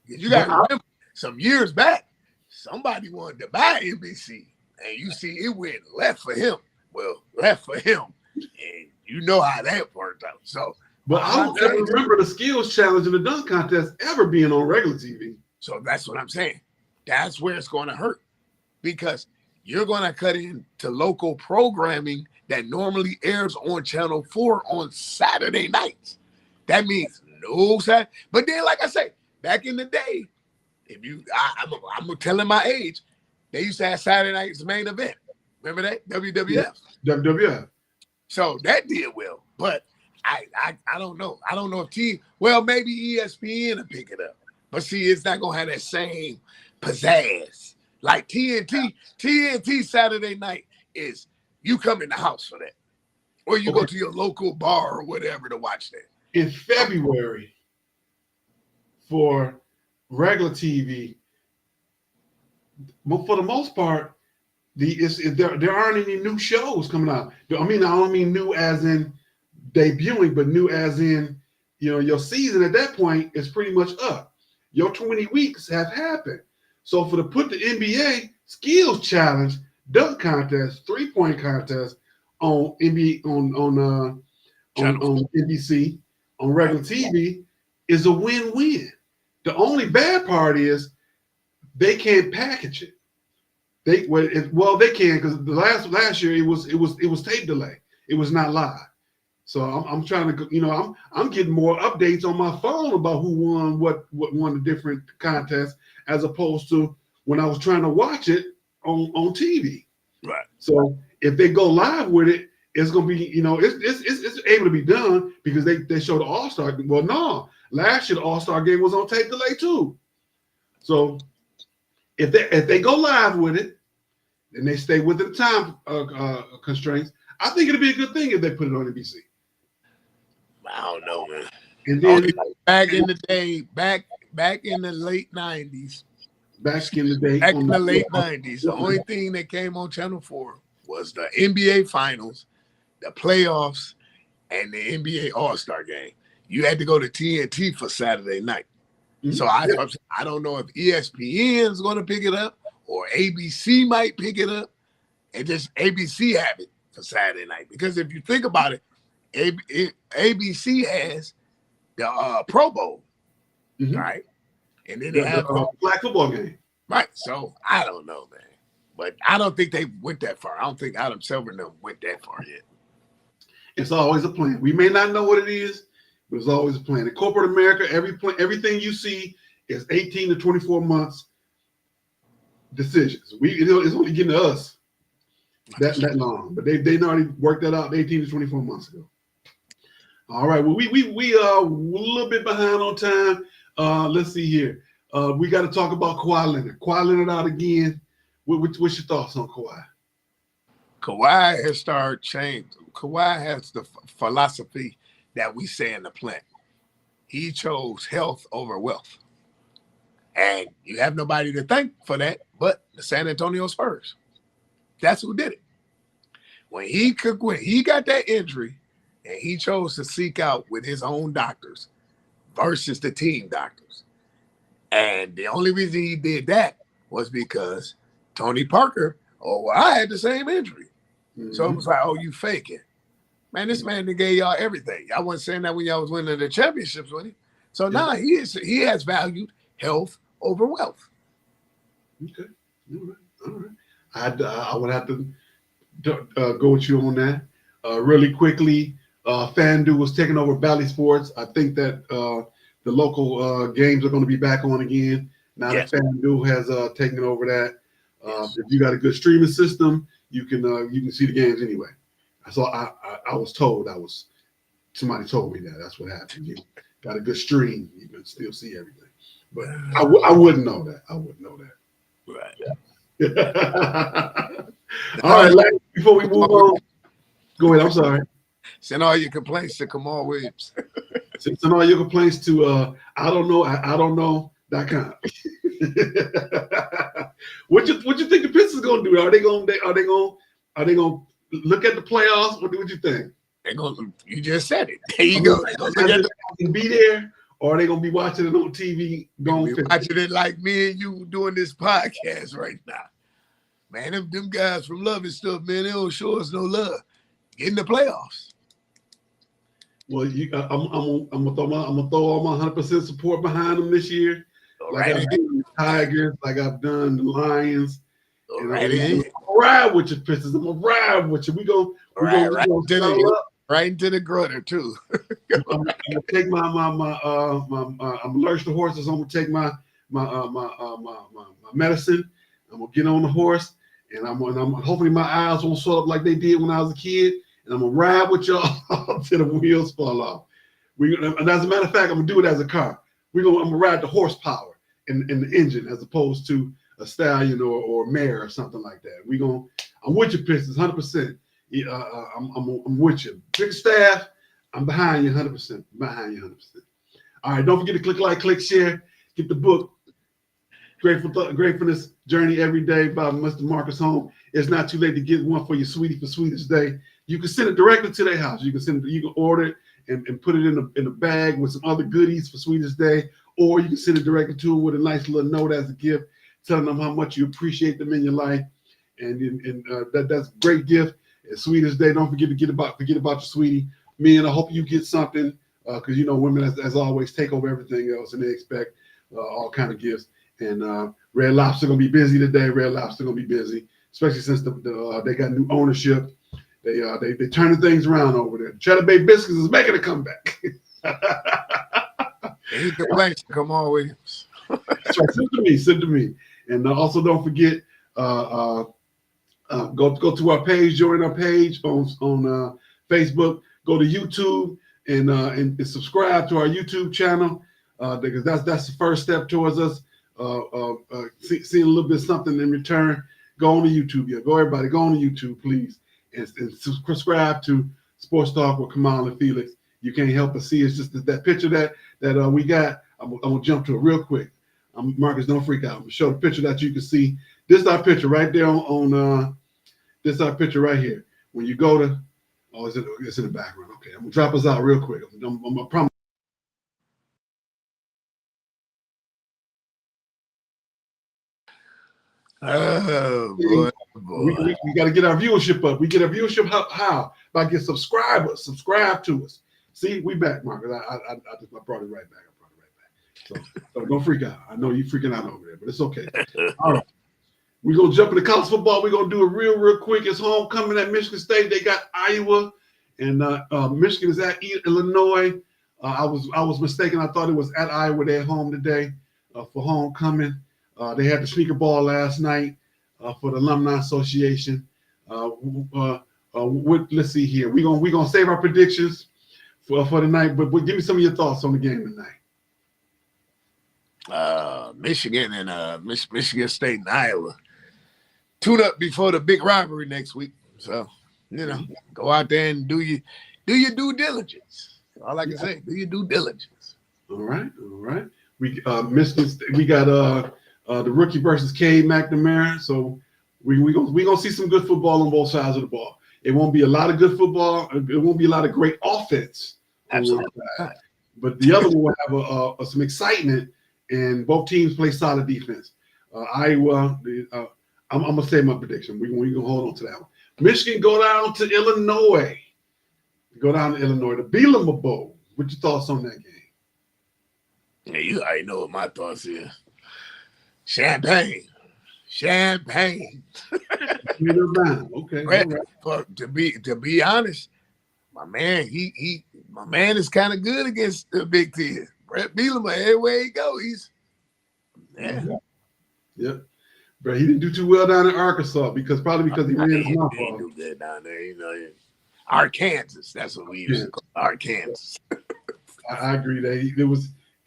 You got to remember, some years back, somebody wanted to buy NBC, and you see it went left for him. Well, left for him, and you know how that worked out. So, but I don't ever remember the skills challenge and the dunk contest ever being on regular TV. So that's what I'm saying. That's where it's going to hurt, because you're going to cut into local programming that normally airs on Channel 4 on Saturday nights. That means no Saturday. But then, like I say, back in the day, I'm telling my age, they used to have Saturday night's main event. Remember that? WWF. Yeah. WWF. So that did well. But I don't know. I don't know if maybe ESPN will pick it up. But see, it's not going to have that same pizzazz. Like TNT Saturday night is you come in the house for that. Or you go to your local bar or whatever to watch that. In February, for regular TV, for the most part, there aren't any new shows coming out. I mean, I don't mean new as in debuting, but new as in, your season at that point is pretty much up. Your 20 weeks have happened. So put the NBA skills challenge, dunk contest, 3-point contest on NBA on NBC, on regular TV is a win-win. The only bad part is they can't package it. They can, because the last year it was tape delay. It was not live. So I'm trying to, I'm getting more updates on my phone about who won what won the different contests, as opposed to when I was trying to watch it on TV. Right. So if they go live with it, it's gonna be, it's able to be done because they show the All-Star. Well, no, last year the All-Star game was on tape delay too. So if they go live with it and they stay within the time constraints, I think it'd be a good thing if they put it on NBC. I don't know, man. And then back in the day, back in the late 90s. Back in the day. Back in the late 90s, the only thing that came on Channel 4 was the NBA Finals, the playoffs, and the NBA All-Star game. You had to go to TNT for Saturday night. Mm-hmm. So I don't know if ESPN is going to pick it up or ABC might pick it up and just ABC have it for Saturday night. Because if you think about it, ABC has the Pro Bowl, mm-hmm. right? And then they have the black football game. Right. So I don't know, man. But I don't think they went that far. I don't think Adam Silver and them went that far yet. It's always a plan. We may not know what it is, but it's always a plan. In corporate America, everything you see is 18 to 24 months decisions. It's only getting to us that long. But they already worked that out 18 to 24 months ago. All right. Well, we are a little bit behind on time. Let's see here. We got to talk about Kawhi Leonard. Kawhi Leonard out again. What's your thoughts on Kawhi? Kawhi has started changing. Kawhi has the philosophy that we say in the plant. He chose health over wealth. And you have nobody to thank for that but the San Antonio Spurs. That's who did it. When he got that injury and he chose to seek out with his own doctors versus the team doctors. And the only reason he did that was because Tony Parker, I had the same injury. Mm-hmm. So it was like, you faking. Man, this man gave y'all everything. I wasn't saying that when y'all was winning the championships with him. So now he has valued health over wealth. Okay. All right. I would have to go with you on that. Really quickly, FanDuel was taking over Bally Sports. I think that the local games are going to be back on again. Now that FanDuel has taken over that. If you got a good streaming system, you can see the games anyway. So I was told somebody told me that. That's what happened. You got a good stream, you can still see everything. But I wouldn't know that. I wouldn't know that. Right. Yeah. All right, Larry, before we move on, go ahead. I'm sorry. Send all your complaints to Kamau Williams. Send all your complaints to I don't know.com. What you think the Pistons gonna do? Are they gonna look at the playoffs? What you think? They're gonna. You just said it. There you go. They're gonna look at be there, or are they gonna be watching it on TV? Watching it like me and you doing this podcast right now. Man, them guys from Love and Stuff, man, they don't show us no love. Get in the playoffs. Well, I'm gonna throw all my 100% support behind them this year. Like I've done the Tigers, like I've done the Lions. I'm gonna ride with your Pistons. I'm gonna ride with you. We go right into the grutter too. I'm gonna take I'm allergic to horses. I'm gonna take my medicine. I'm gonna get on the horse, and I'm hopefully my eyes won't swell up like they did when I was a kid. And I'm gonna ride with y'all till the wheels fall off. And as a matter of fact, I'm gonna do it as a car. I'm gonna ride the horsepower in the engine as opposed to a stallion or a mare or something like that. I'm with you, Pistons, 100%. I'm with you. Big staff, I'm behind you 100%. Behind you 100%. All right, don't forget to click like, click share, get the book. Gratefulness Journey Every Day by Mr. Marcus Holmes. It's not too late to get one for your sweetie for Sweetest Day. You can send it directly to their house. You can order it and put it in a bag with some other goodies for Sweetest Day, or you can send it directly to them with a nice little note as a gift, telling them how much you appreciate them in your life, and that's a great gift. And Sweetest Day, don't forget about your sweetie. Man, I hope you get something because women as always take over everything else, and they expect all kind of gifts. And Red Lobster gonna be busy today. Red Lobster gonna be busy, especially since they got new ownership. They turning things around over there. Cheddar Bay Biscuits is making a comeback. He can play. Come on, Williams. So send to me. And also don't forget, go to our page, join our page on Facebook. Go to YouTube and subscribe to our YouTube channel because that's the first step towards us seeing a little bit of something in return. Go on to YouTube, everybody, go on to YouTube, please, and subscribe to Sports Talk with Kamau and Felix. You can't help but see it's just that picture that we got. I'm gonna jump to it real quick. Marcus, don't freak out. I'm gonna show the picture that you can see. This is our picture right there on this is our picture right here. When you go to, it's in the background. Okay, I'm gonna drop us out real quick. I'm gonna promise. Oh boy. We got to get our viewership up. We get our viewership how? By getting subscribers. Subscribe to us. See, we back, Marcus. I brought it right back. So don't freak out. I know you freaking out over there, but it's okay. All right. We're going to jump into college football. We're going to do it real quick. It's homecoming at Michigan State. They got Iowa, and Michigan is at Illinois. I was mistaken. I thought it was at Iowa. They're home today for homecoming. They had the sneaker ball last night for the Alumni Association. Let's see here. We're gonna save our predictions for the night, but give me some of your thoughts on the game tonight. Michigan and Michigan State and Iowa tune up before the big rivalry next week. So go out there and do your due diligence. All I can say, do your due diligence. All right. We Michigan. We got the rookie versus Cade McNamara. So we gonna see some good football on both sides of the ball. It won't be a lot of good football. It won't be a lot of great offense. Absolutely. But the other one will have some excitement, and both teams play solid defense. Iowa, I'm gonna say my prediction. We gonna hold on to that one. Michigan go down to Illinois. The Bielema Bowl. What's your thoughts on that game? Yeah, you already know what my thoughts is. Champagne. Okay. But to be honest, my man is kind of good against the Big Ten. Brett Bielema, everywhere he go, he's Yeah. But he didn't do too well down in Arkansas because he ran his mouth off. He do good down there, Arkansas. That's what we used to call Arkansas. I agree that it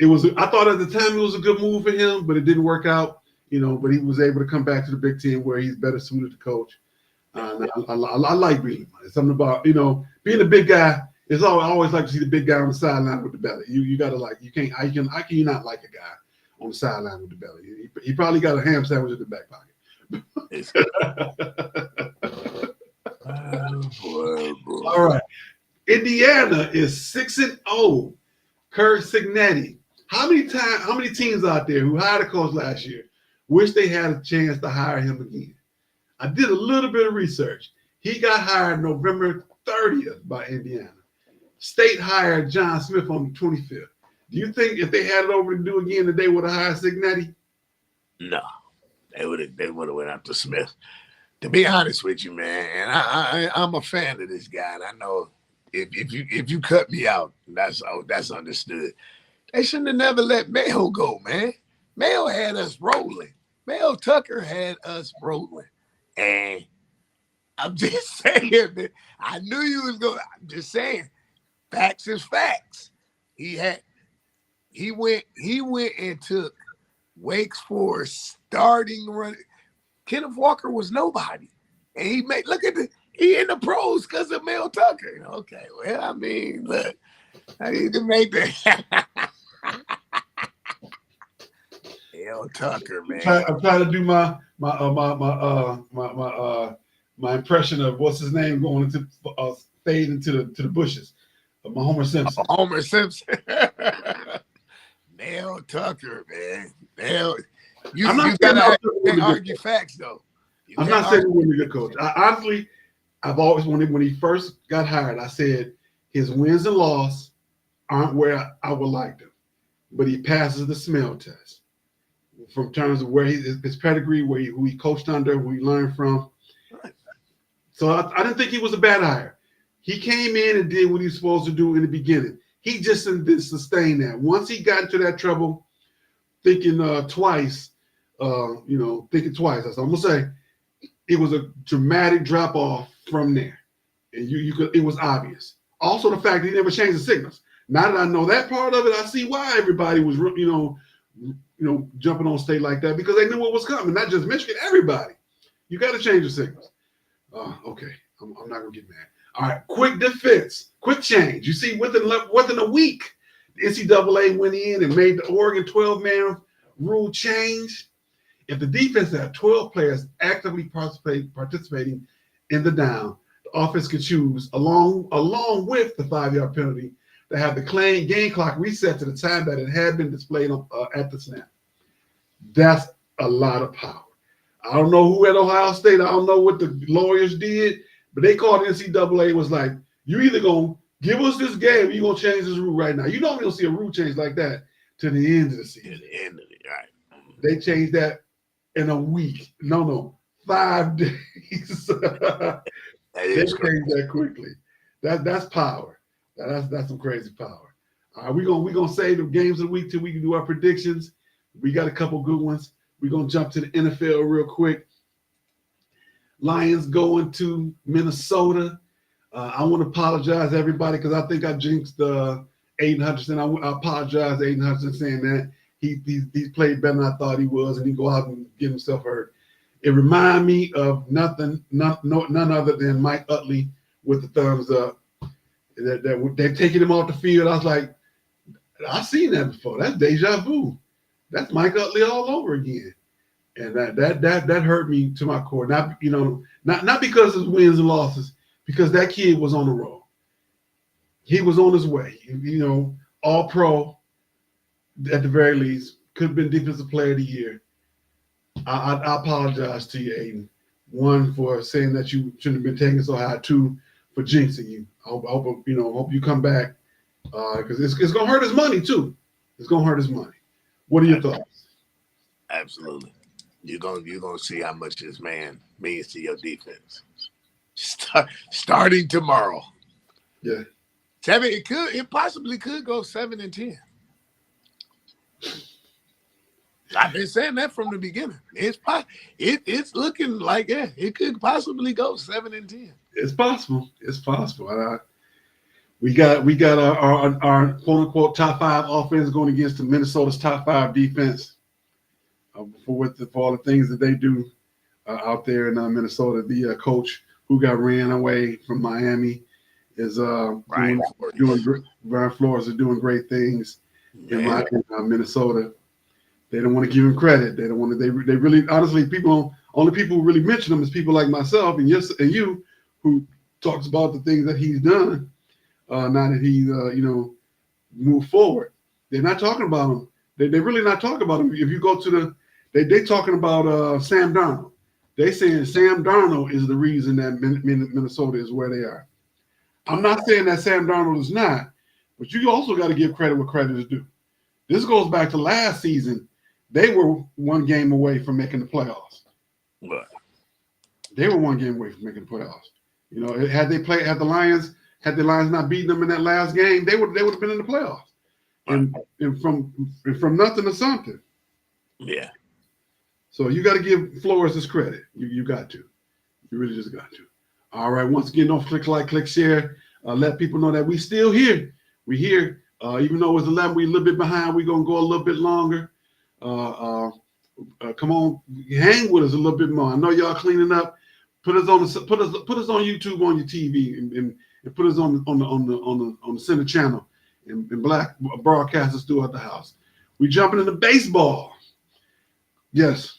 was. I thought at the time it was a good move for him, but it didn't work out. But he was able to come back to the Big Ten where he's better suited to coach. I like Bielema. It's something about being a big guy. It's always like to see the big guy on the sideline with the belly. You gotta you can't. How can you not like a guy on the sideline with the belly? He probably got a ham sandwich in the back pocket. Boy. All right, Indiana is 6-0. Kurt Signetti. How many teams out there who hired a coach last year wish they had a chance to hire him again? I did a little bit of research. He got hired November 30th by Indiana. State hired John Smith on the 25th. Do you think if they had it over to do again, that they would have hired Signetti? No, they would have went after Smith. To be honest with you, man, and I'm a fan of this guy, and I know if you cut me out, that's understood. They shouldn't have never let Mayo go, man. Mayo had us rolling. Mel Tucker had us rolling. And I'm just saying that I knew you was going. I'm just saying, facts is facts. He went and took Wake's Forest starting run. Kenneth Walker was nobody. And he in the pros because of Mel Tucker. Okay, well, I mean, look, I need to make that. Mel Tucker, man. I'm trying to do my impression of what's his name going into fade into the bushes. My Homer Simpson. Homer Simpson. Mel Tucker, man. You gotta argue facts though. I'm not saying he wasn't a good coach. I've always wanted, when he first got hired, I said his wins and loss aren't where I would like them, but he passes the smell test from terms of where his pedigree, who he coached under, who he learned from. Right. So I didn't think he was a bad hire. He came in and did what he was supposed to do in the beginning. He just didn't sustain that. Once he got into that trouble, thinking twice, thinking twice. That's what I'm gonna say. It was a dramatic drop off from there, and it was obvious. Also, the fact that he never changed the signals. Now that I know that part of it, I see why everybody was, jumping on state like that, because they knew what was coming. Not just Michigan, everybody. You got to change the signals. Okay, I'm not gonna get mad. All right, quick defense, quick change. You see, within a week, the NCAA went in and made the Oregon 12-man rule change. If the defense had 12 players actively participating in the down, the offense could choose, along with the 5-yard penalty, to have the game clock reset to the time that it had been displayed at the snap. That's a lot of power. I don't know who at Ohio State, I don't know what the lawyers did, but they called the NCAA, was like, you either going to give us this game or you're going to change this rule right now. You don't see a rule change like that to the end of the season. To the end of it, right. They changed that in a week. No, 5 days. They changed that quickly. That's power. That's some crazy power. All right, we're gonna save the games of the week till we can do our predictions. We got a couple good ones. We're gonna jump to the NFL real quick. Lions going to Minnesota. I want to apologize to everybody because I think I jinxed Aiden Hutchinson. I apologize to Aiden Hutchinson saying that he played better than I thought he was, and he go out and get himself hurt. It reminded me of none other than Mike Utley with the thumbs up. They're taking him off the field. I was like, I've seen that before. That's deja vu. That's Mike Utley all over again. And that hurt me to my core. Not because of wins and losses, because that kid was on the roll. He was on his way. All pro at the very least. Could have been defensive player of the year. I apologize to you, Aiden. 1, for saying that you shouldn't have been taken so high. 2, for jinxing you. I hope you come back because it's gonna hurt his money too. It's gonna hurt his money. What are your thoughts? Absolutely. You're gonna see how much this man means to your defense. Starting tomorrow. Yeah. It possibly could go 7-10. I've been saying that from the beginning. It's looking like it could possibly go 7-10. It's possible. It's possible. We got our quote unquote top 5 offense going against the Minnesota's top 5 defense for all the things that they do out there in Minnesota. The coach who got ran away from Miami is Brian Flores is doing great things in Minnesota. They don't want to give him credit. They don't want to. They really, honestly, only people who really mention him is people like myself and you, who talks about the things that he's done. Now that he's moved forward, they're not talking about him. They really not talking about him. If you go to they talking about Sam Darnold. They saying Sam Darnold is the reason that Minnesota is where they are. I'm not saying that Sam Darnold is not, but you also got to give credit where credit is due. This goes back to last season. They were 1 game away from making the playoffs. What? They were 1 game away from making the playoffs. Had the Lions not beaten them in that last game, they would have been in the playoffs. And from nothing to something. Yeah. So you got to give Flores his credit. You got to. You really just got to. All right. Once again, don't click like, click share. Let people know that we still here. We here. Even though it's 11, we a little bit behind. We're gonna go a little bit longer. Come on, hang with us a little bit more. I know y'all cleaning up. Put us on YouTube on your TV and put us on the center channel and black broadcasters throughout the house. We jumping into baseball. Yes,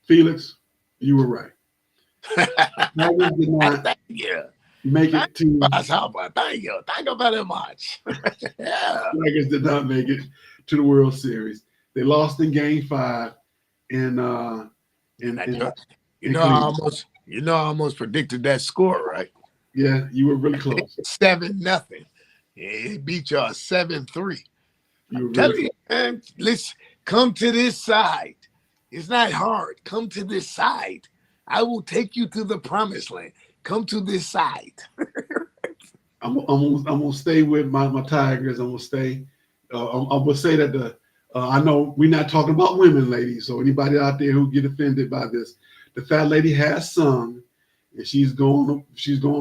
Felix, you were right. Yeah. Make it to. Thank you. Thank you very much. Yeah. Tigers did not make it to the World Series. They lost in Game 5. I almost predicted that score, right? Yeah, you were really close. 7-0. He beat y'all 7-3. You were I'm very telling you, man, let's come to this side. It's not hard. Come to this side. I will take you to the promised land. Come to this side. I'm gonna stay with my Tigers. I'm gonna stay. I'm gonna say that I know we're not talking about women, ladies. So anybody out there who get offended by this, the fat lady has sung, and she's going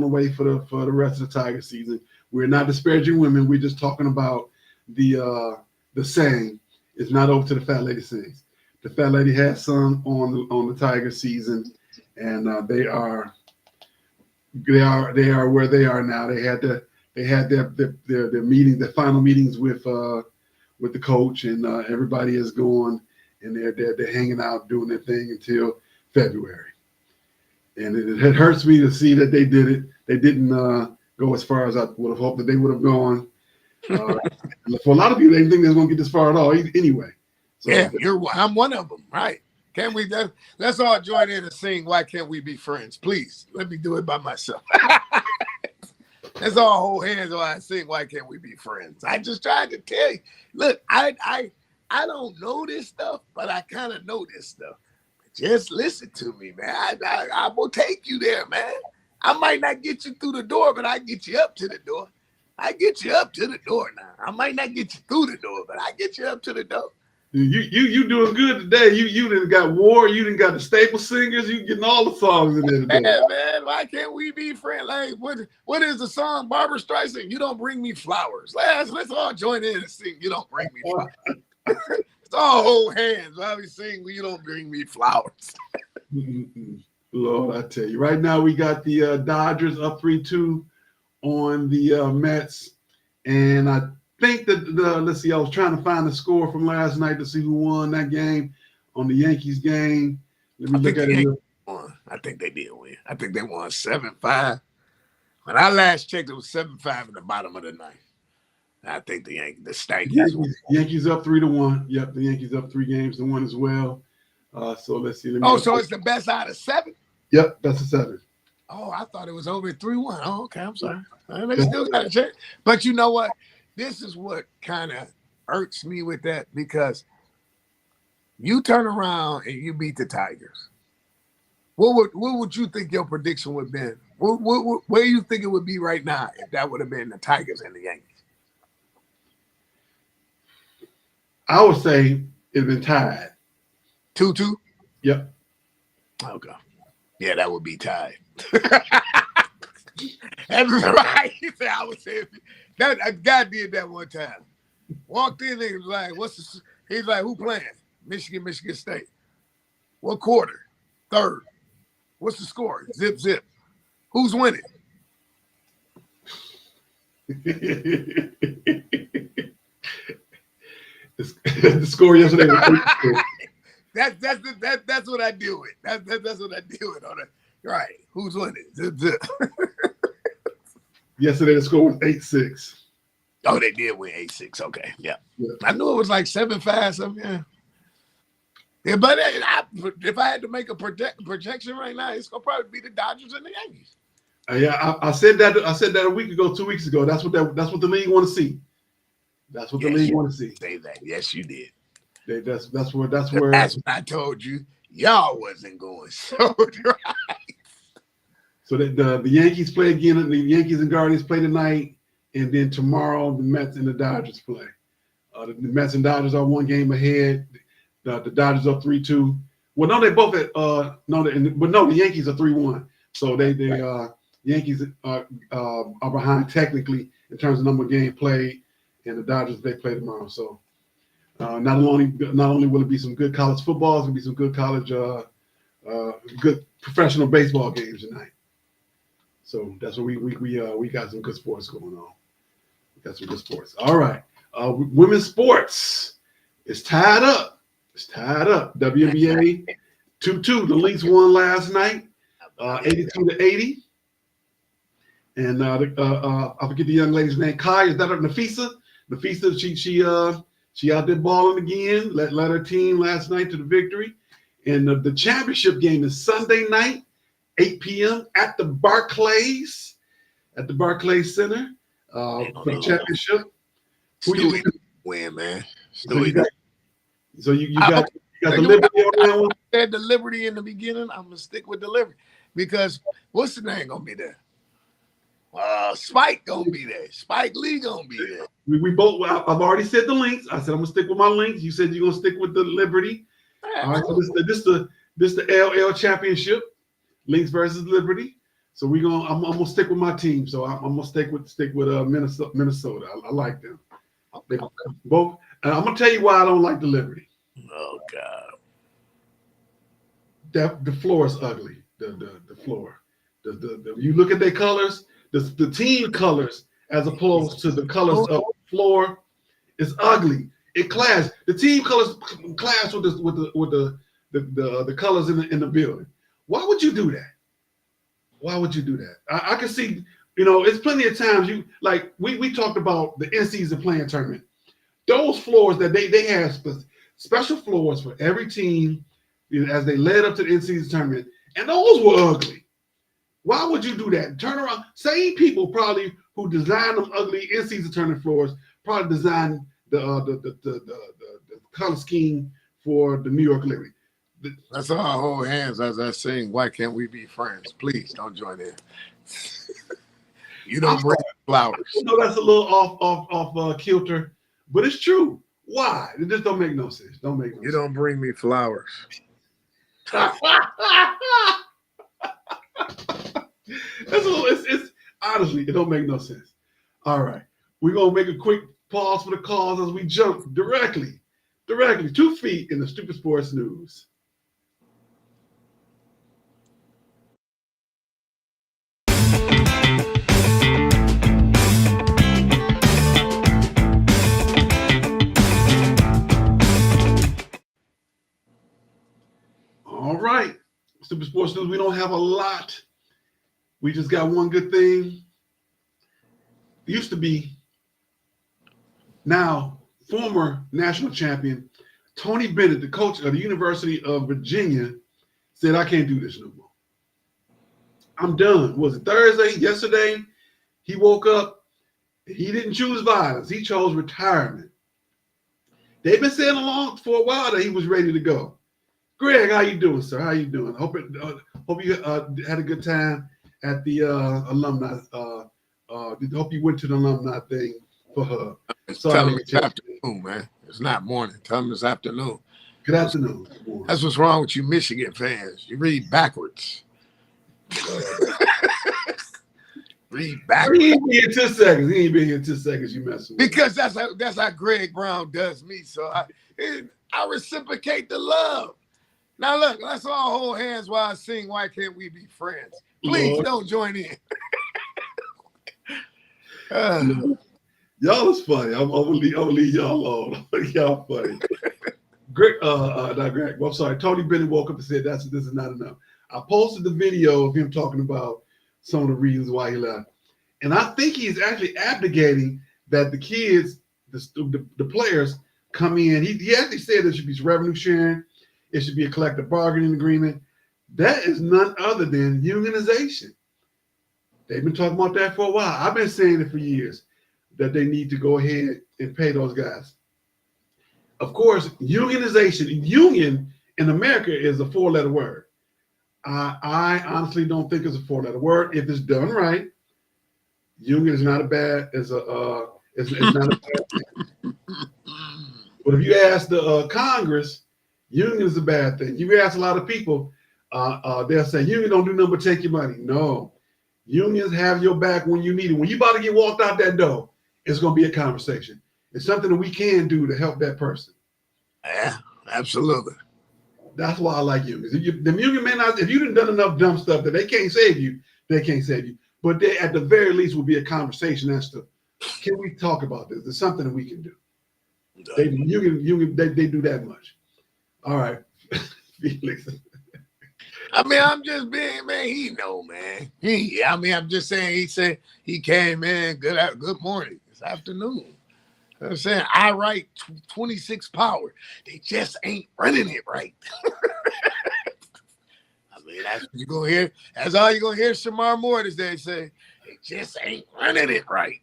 away for the rest of the Tiger season. We're not disparaging women. We're just talking about the saying. It's not over to the fat lady sings. The fat lady has sung on the Tiger season, and they are where they are now. They had their meetings, their final meetings with the coach, and everybody is going, and they're hanging out doing their thing until February. And it hurts me to see that they did it. They didn't go as far as I would have hoped that they would have gone. For a lot of people, they didn't think they were going to get this far at all. Anyway, so, yeah, I'm one of them, right? Can we? Let's all join in and sing. Why can't we be friends? Please, let me do it by myself. Let's all hold hands while I sing. Why can't we be friends? I just tried to tell you. Look, I don't know this stuff, but I kind of know this stuff. Just listen to me, man. I will take you there, man. I might not get you through the door, but I get you up to the door. I get you up to the door now. I might not get you through the door, but I get you up to the door. You doing good today. You done got War. You done got the staple singers. You getting all the songs in there today. Yeah, man. Why can't we be friends? Like, what is the song Barbara Streisand? You don't bring me flowers. Let's all join in and sing. You don't bring me flowers. Let's all hold hands while we sing. You don't bring me flowers. Lord, I tell you. Right now we got the Dodgers up 3-2 on the Mets, and I think that let's see. I was trying to find the score from last night to see who won that game on the Yankees game. Let me look at it. I think they did win. I think they won 7-5. When I last checked, it was 7-5 in the bottom of the ninth. I think the Yankees up 3-1. Yep, the Yankees up 3 games to 1 as well. So let's see. So it's the best out of 7? Yep, that's a 7. Oh, I thought it was over 3-1. Oh, okay. I'm sorry. They still got to check. But you know what? This is what kind of irks me with that, because you turn around and you beat the Tigers. What would you think your prediction would have been? Where you think it would be right now if that would have been the Tigers and the Yankees? I would say it'd been tied. 2-2? Yep. Okay. Yeah, that would be tied. That's right. I would say that a guy did that one time. Walked in and he was like, he's like, who playing? Michigan State. What quarter? Third. What's the score? Zip, zip. Who's winning? The score yesterday was That's what I deal with. That's what I deal with on it. Right. Who's winning? Zip, zip. Yesterday the score was 8-6. Oh, they did win 8-6. Okay. Yeah. I knew it was like 7-5, something. Yeah. Yeah, but if I had to make a projection right now, it's gonna probably be the Dodgers and the Yankees. Yeah, I said that a week ago, 2 weeks ago. That's what the league want to see. That's what the league want to see. Say that. Yes, you did. That's where. That's what I told you. Y'all wasn't going so right. So the Yankees play again. The Yankees and Guardians play tonight, and then tomorrow the Mets and the Dodgers play. The Mets and Dodgers are 1 game ahead. The Dodgers are 3-2. Well, no, they both the Yankees are 3-1. So the Yankees are behind technically in terms of number of games played, and the Dodgers they play tomorrow. So not only will it be some good college football, it's gonna be some good college, good professional baseball games tonight. So that's what we got some good sports going on. We got some good sports. All right, women's sports is tied up. It's tied up. WNBA 2-2. The Lynx won last night, 82-80. And I forget the young lady's name. Kai, is that her? Nafisa? Nafisa, she out there balling again. Led her team last night to the victory. And the championship game is Sunday night, 8 p.m. at the Barclays Center. for the championship. Who you Stewie win, man. so you Stewie. got you got the Liberty on that one? I said the Liberty in the beginning. I'm gonna stick with the Liberty because what's the name gonna be there? Spike gonna be there. Spike Lee gonna be there. We both. I've already said the Lynx. I said I'm gonna stick with my Lynx. You said you're gonna stick with the Liberty. All right. So this the LL championship, Lynx versus Liberty. So I'm gonna stick with my team. So I'm gonna stick with Minnesota. I like them. They both. And I'm gonna tell you why I don't like the Liberty. Oh God. The floor is ugly. The floor. You look at their colors. The team colors as opposed to the colors of the floor is ugly. It clash. The team colors clash with the colors in the building. Why would you do that? Why would you do that? I can see, it's plenty of times we talked about the in-season playing tournament. Those floors that they have special floors for every team as they led up to the in-season tournament, and those were ugly. Why would you do that? Turn around. Same people probably who designed them ugly in-season tournament floors probably designed the color scheme for the New York Liberty. That's all I hold hands as I sing. Why can't we be friends? Please don't join in. You don't bring flowers. That's a little off kilter, but it's true. Why? It just don't make no sense. You don't bring me flowers. It's honestly, it don't make no sense. All right, we're gonna make a quick pause for the calls as we jump directly 2 feet in the stupid sports news. All right, stupid sports news. We don't have a lot. We just got one good thing. It used to be now former national champion Tony Bennett, the coach of the University of Virginia, said, I can't do this no more. I'm done. Was it Thursday? Yesterday, he woke up. He didn't choose violence. He chose retirement. They've been saying along for a while that he was ready to go. Greg, how you doing, sir? How you doing? Hope you had a good time at the alumni. Hope you went to the alumni thing for her. Tell them it's afternoon, man. It's not morning. Tell them it's afternoon. Good afternoon. That's what's wrong with you Michigan fans. You read backwards. Read backwards. He ain't been here 10 seconds. He ain't been here 10 seconds. You messing with because that's how Greg Brown does me. So I reciprocate the love. Now look, let's all hold hands while I sing Why Can't We Be Friends? Please Lord. Don't join in. Y'all is funny. I'm gonna leave y'all alone. Y'all funny. Greg, not Greg. Well, I'm sorry. Tony Bennett woke up and said, this is not enough. I posted the video of him talking about some of the reasons why he left. And I think he's actually abdicating that the kids, the players come in. He actually said there should be revenue sharing. It should be a collective bargaining agreement. That is none other than unionization. They've been talking about that for a while. I've been saying it for years that they need to go ahead and pay those guys. Of course, unionization, union in America is a 4-letter word. I honestly don't think it's a 4-letter word. If it's done right, union is not a bad, it's not a bad thing. But if you ask the Congress, union is a bad thing. You ask a lot of people, they'll say, union don't do nothing but take your money. No. Unions have your back when you need it. When you about to get walked out that door, it's going to be a conversation. It's something that we can do to help that person. Yeah, absolutely. That's why I like unions. The union may not, if you've done enough dumb stuff that they can't save you, they can't save you. But they, at the very least, will be a conversation as to, can we talk about this? There's something that we can do. They do that much. All right. Felix. I mean, I'm just being, man, he know, man. I'm just saying, he said he came in, good morning. It's afternoon. I'm saying, I write 26 power. They just ain't running it right. I mean, that's what you're going to hear. That's all you're going to hear Shamar Moore today say. They just ain't running it right.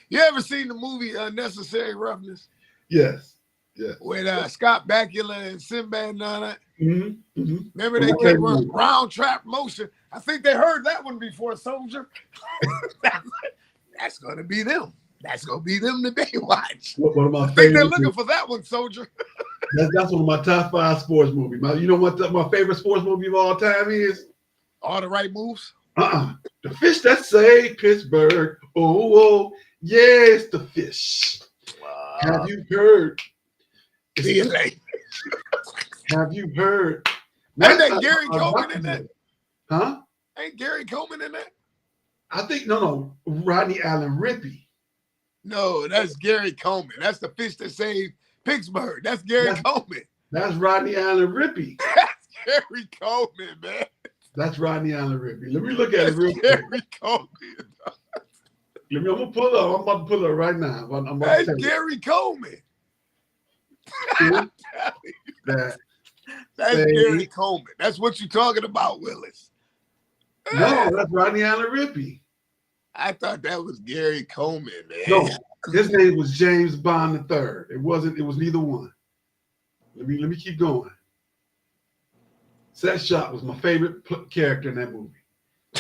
You ever seen the movie Unnecessary Roughness? Yes. Yes. With Scott Bakula and Sinbad and all that? Mm-hmm. Mm-hmm. Remember they kept round trap motion. I think they heard that one before, Soldier. That's going to be them. That's going to be them today. Watch. One of my I think favorite they're looking for that one, Soldier. That's one of my top 5 sports movies. You know what my favorite sports movie of all time is? All the Right Moves? The fish that saved Pittsburgh. Oh, yes, the fish. Have you heard? See you later. Have you heard? Ain't that Gary Coleman in that? Huh? Ain't Gary Coleman in that? I think, no. Rodney Allen Rippey. No, that's Gary Coleman. That's the fish that saved Pittsburgh. That's Gary Coleman. That's Rodney Allen Rippey. That's Gary Coleman, man. That's Rodney Allen Rippey. Let me look at it real quick. Gary Coleman. I'm gonna pull it up. I'm about to pull it up right now. That's Gary Coleman. That's Gary Coleman. That's what you're talking about, Willis. No, that's Rodney Allen Rippey. I thought that was Gary Coleman, man. No, his name was James Bond III. It was neither one. Let me keep going. Set Shot was my favorite character in that movie.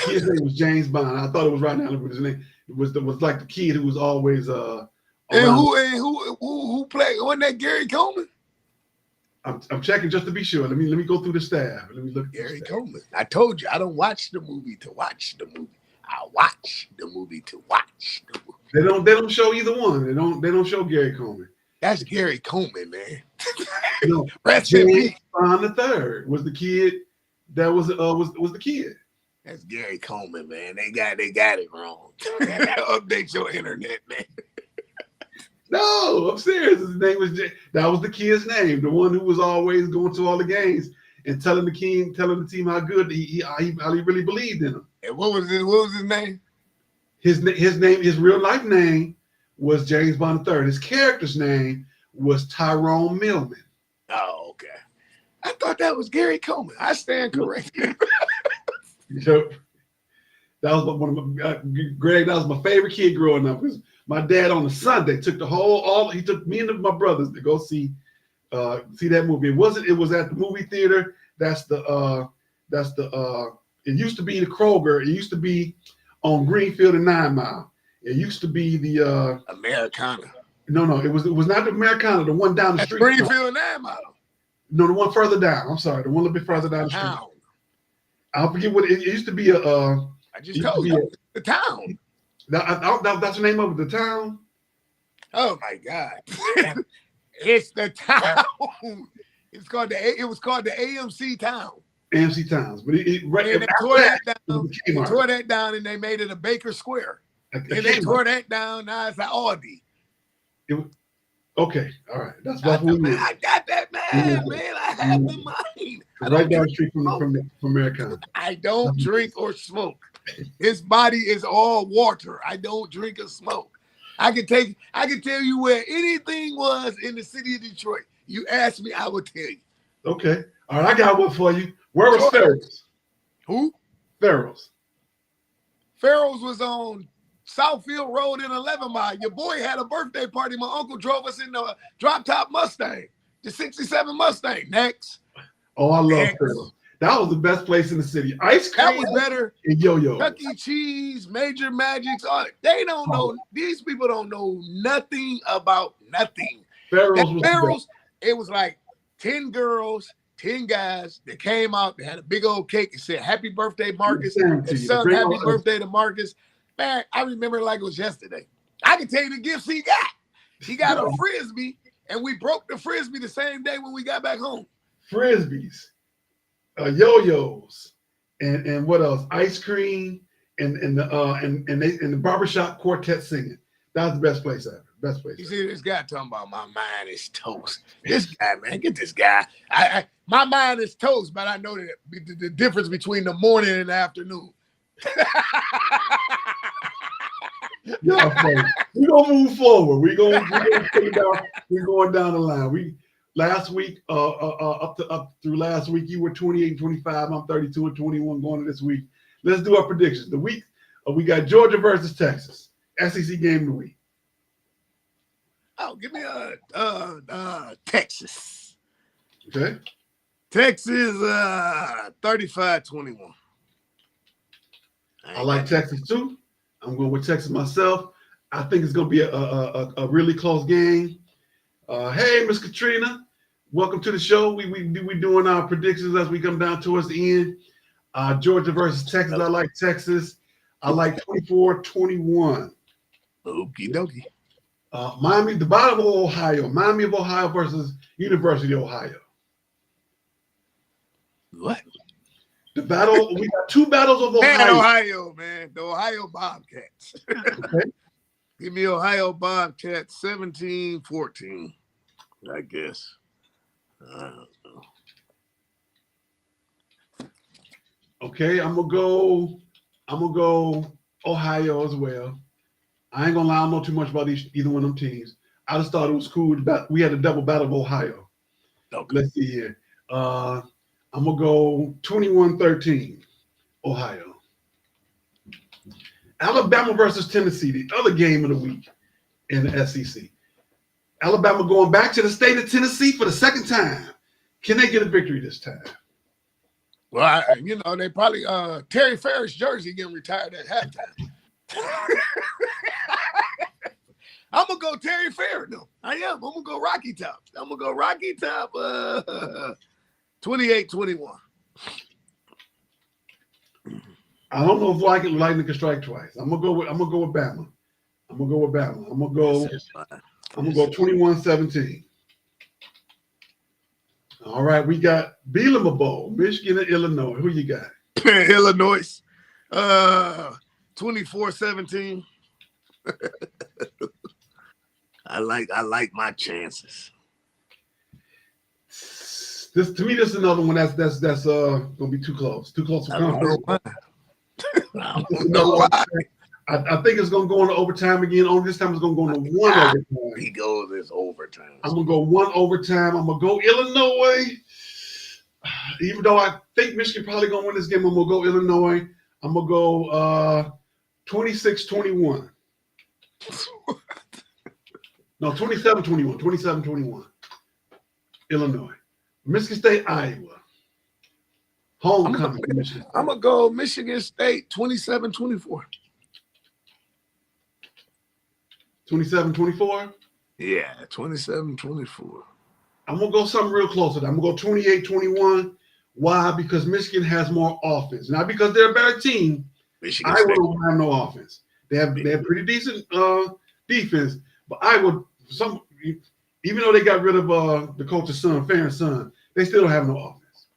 His name was James Bond. I thought it was Rodney Allen Rippey. His name was like the kid who was always and who played? Wasn't that Gary Coleman? I'm checking just to be sure. Let me go through the staff. Let me look at Gary Coleman. I told you I don't watch the movie to watch the movie. I watch the movie to watch the movie. They don't show either one. They don't show Gary Coleman. That's Gary Coleman, man. No, James Bond III was the kid that was the kid. That's Gary Coleman, man. They got it wrong. Update your internet, man. No, I'm serious. His name was that was the kid's name, the one who was always going to all the games and telling the team how good he really believed in them. And what was his name? His real life name was James Bond III. His character's name was Tyrone Millman. Oh, okay. I thought that was Gary Coleman. I stand corrected. Yep. That was one of my Greg. That was my favorite kid growing up. Because my dad on a Sunday took he took me and my brothers to go see that movie. It was at the movie theater. It used to be the Kroger. It used to be on Greenfield and 9 Mile. It used to be the Americana. No, it was not the Americana. The one down the street. Greenfield and 9 Mile. No, the one further down. I'm sorry, the one a little bit further down the street. I forget what it used to be. I just told you the town. That's the name of it, the town. Oh my God! It's the town. It was called the AMC Town. AMC Towns, but they tore that down, and they made it a Baker Square. And they tore that down. Now it's an Aldi. Okay, all right. That's what we mean. I got that, man. I have the mind. Right down the street from Americana. I don't drink or smoke. His body is all water. I don't drink or smoke. I can tell you where anything was in the city of Detroit. You ask me, I will tell you. Okay. All right, I got one for you. Where was Farrell's? Who? Farrell's. Farrell's was on Southfield Road in 11 Mile. Your boy had a birthday party. My uncle drove us in the drop-top Mustang, the 67 Mustang. Next. Oh, I love Farrell's. That was the best place in the city. Ice cream. That was better. And yo-yo. Chuck E. Cheese, Major Magics. They don't know. These people don't know nothing about nothing. Farrell's, it was like 10 girls, 10 guys that came out. They had a big old cake and said, "Happy birthday, Marcus." And sung "Happy birthday" to Marcus. Man, I remember it like it was yesterday. I can tell you the gifts he got. He got a Frisbee, and we broke the Frisbee the same day when we got back home. Frisbees, yo-yos, and what else? Ice cream, and the barbershop quartet singing. That was the best place ever. Best place. You see this guy talking about my mind is toast. This guy, man, get this guy. My mind is toast, but I know the difference between the morning and the afternoon. Yeah, we're gonna move forward. We're going down the line. Last week, up through last week, you were 28 and 25. I'm 32 and 21 going to this week. Let's do our predictions. The week we got Georgia versus Texas. SEC game of the week. Oh, give me Texas. Okay. Texas 35-21. I like Texas too. I'm going with Texas myself. I think it's going to be a really close game. Hey, Miss Katrina, welcome to the show. We doing our predictions as we come down towards the end. Georgia versus Texas. I like Texas. I like 24-21. Okie dokie. Miami, the bottom of Ohio. Miami of Ohio versus University of Ohio. What? The battle. We got two battles of Ohio. Man, Ohio, man. The Ohio Bobcats. Okay. Give me Ohio Bobcats 17-14, I guess. I don't know. Okay, I'm gonna go Ohio as well. I ain't gonna lie, I don't know too much about either one of them teams. I just thought it was cool. We had a double battle of Ohio. Okay. Let's see here. I'm gonna go 21-13, Ohio. Alabama versus Tennessee, the other game of the week in the SEC. Alabama going back to the state of Tennessee for the second time. Can they get a victory this time? Well, they probably Terry Ferris jersey getting retired at halftime. I'm gonna go Terry Ferris though. I am. I'm gonna go Rocky Top. 28-21. I don't know if Lightning can strike twice. I'm gonna go with Bama. I'm gonna go 21-17. All right, we got Bielema Bowl, Michigan and Illinois. Who you got? Illinois, 24-17. I like my chances. This is another one that's gonna be too close. Too close for comfort. I don't know why. I think it's gonna go into overtime again. Only this time it's gonna go into one overtime. He goes this overtime. I'm gonna go one overtime. I'm gonna go Illinois. Even though I think Michigan probably gonna win this game, I'm gonna go Illinois. I'm gonna go 26-21. No, 27-21. 27-21. Illinois. Michigan State, Iowa. Homecoming. I'm gonna go Michigan State 27-24. 27-24? Yeah, 27-24. I'm going to go something real close to that. I'm going to go 28-21. Why? Because Michigan has more offense. Not because they're a better team. Iowa don't have no offense. They have pretty decent defense, but Iowa, even though they got rid of the coach's son, Farron's son, they still don't have no offense.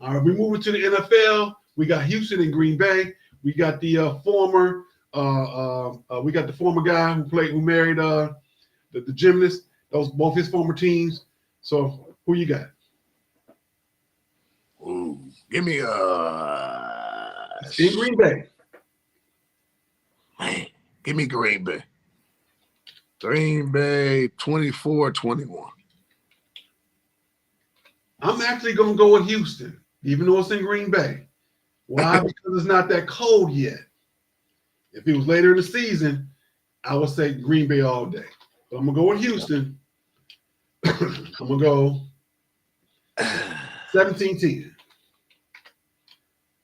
All right, we moving to the NFL. We got Houston and Green Bay. We got the former guy who married the gymnast. Those both his former teams. So who you got? Ooh, give me in Green Bay. Man, give me Green Bay. Green Bay 24-21. I'm actually gonna go with Houston, even though it's in Green Bay. Why? Because it's not that cold yet. If it was later in the season, I would say Green Bay all day. But I'm gonna go with Houston. I'm gonna go 17-10.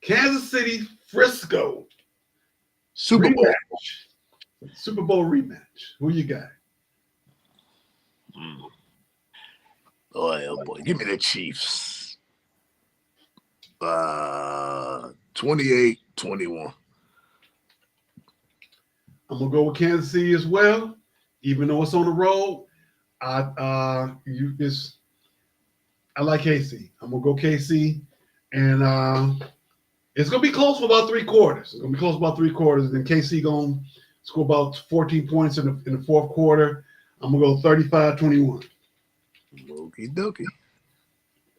Kansas City, Frisco. Super Bowl. Rematch. Super Bowl rematch. Who you got? Oh boy. Give me the Chiefs. 28-21. I'm gonna go with Kansas City as well, even though it's on the road. I like KC. I'm gonna go KC, and it's gonna be close for about 3 quarters. It's gonna be close for about 3 quarters. Then KC gonna score about 14 points in the fourth quarter. I'm gonna go 35-21. Okie dokie.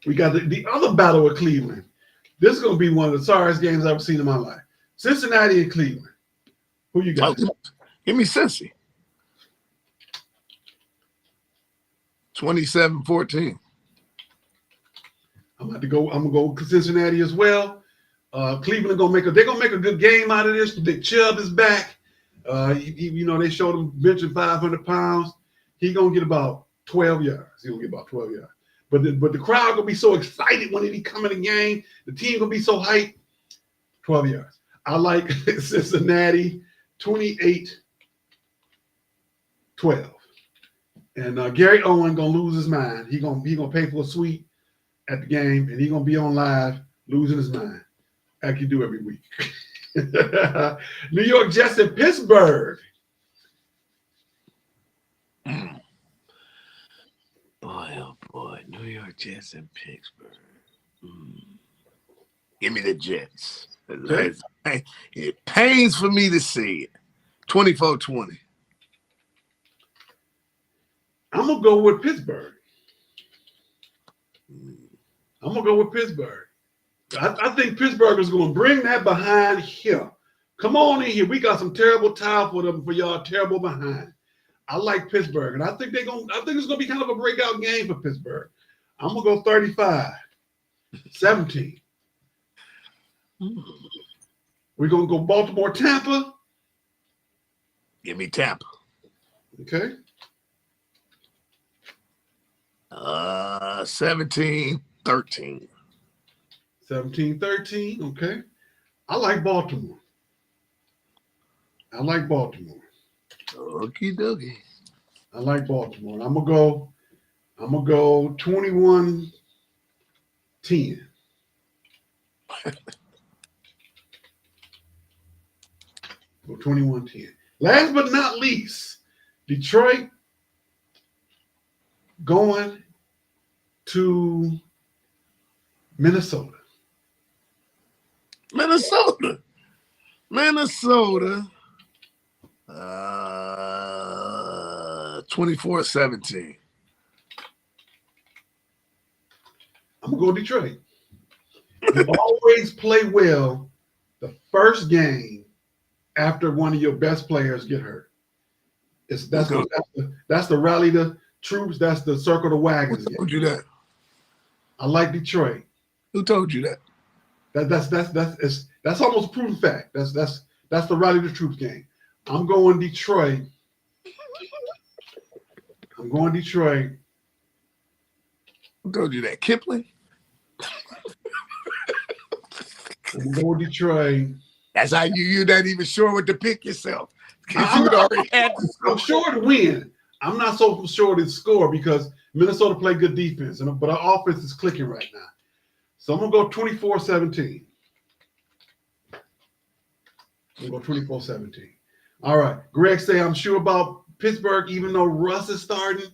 We got the other battle with Cleveland. This is gonna be one of the sorriest games I've ever seen in my life. Cincinnati and Cleveland. Who you got? Give me Cincy. 27-14. I'm gonna go Cincinnati as well. Cleveland they're gonna make a good game out of this. Big Chubb is back. They showed him benching 500 pounds. He gonna get about 12 yards. He gonna get about 12 yards. But the crowd gonna be so excited when he come in the game. The team gonna be so hyped. 12 yards. I like Cincinnati 28-12. And Gary Owen gonna lose his mind. He gonna pay for a suite at the game, and he gonna be on live losing his mind, like you do every week. New York Jets and Pittsburgh. Boy, oh boy, New York Jets and Pittsburgh. Give me the Jets. It pains for me to see it. 24-20. I'm gonna go with Pittsburgh. I think Pittsburgh is gonna bring that behind here. Come on in here. We got some terrible tile for y'all terrible behind. I like Pittsburgh, and I think it's gonna be kind of a breakout game for Pittsburgh. I'm gonna go 35-17. We're gonna go Baltimore, Tampa. Give me Tampa. Okay. 17-13. 17-13. Okay. I like Baltimore. Okie dokie. I like Baltimore. I'm gonna go 21-10. Go 21-10. Last but not least, Detroit going to Minnesota. Minnesota. 24-17. I'm gonna go Detroit. You always play well the first game after one of your best players get hurt. That's the rally the troops. That's the circle the wagons. Who told you that? I like Detroit. Who told you that? That's almost a proven fact. That's the rally the troops game. I'm going Detroit. Who told you that? Kipling? I'm going Detroit. That's how you're not even sure what to pick yourself. Because you already had to score. I'm sure to win. I'm not so sure to score because Minnesota play good defense, but our offense is clicking right now. So I'm going to go 24-17. I'm going to go 24-17. All right. Greg say, I'm sure about Pittsburgh, even though Russ is starting.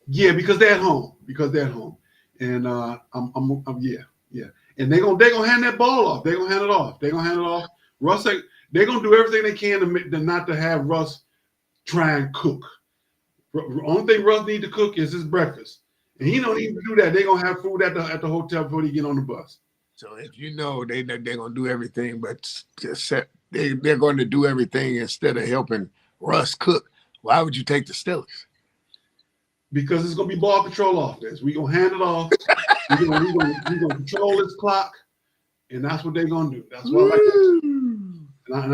Yeah, because they're at home. And yeah. And they're gonna hand that ball off. They're gonna hand it off. Russ, they're gonna do everything they can to not to have Russ try and cook. The only thing Russ need to cook is his breakfast, and he don't even do that. They're gonna have food at the hotel before he get on the bus. So if you know they're gonna do everything, but they're going to do everything instead of helping Russ cook, why would you take the Steelers? Because it's gonna be ball control offense. We're gonna hand it off. We're gonna control this clock, and that's what they're gonna do. That's what I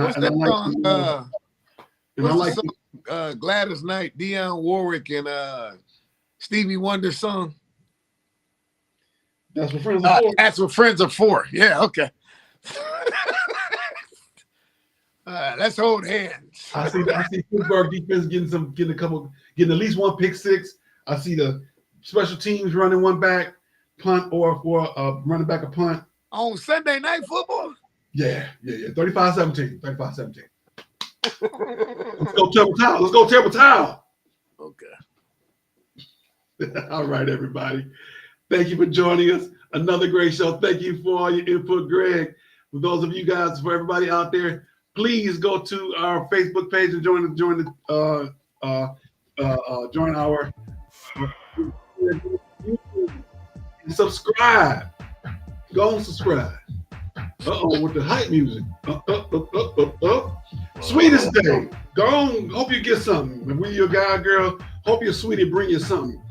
like. Gladys Knight, Dionne Warwick, and Stevie Wonder song. That's what friends are for. That's what friends are for. Yeah, okay. Let's hold hands. I see Pittsburgh defense getting at least one pick six. I see the special teams running one back, punt or running back a punt. On Sunday Night Football? Yeah. 35-17. Let's go Terrible Towel. Okay. All right, everybody. Thank you for joining us. Another great show. Thank you for all your input, Greg. For those of you guys, for everybody out there, please go to our Facebook page and join our and subscribe. Go and subscribe. With the hype music. Sweetest day. Go on. Hope you get something. If we're your guy, girl, hope your sweetie bring you something.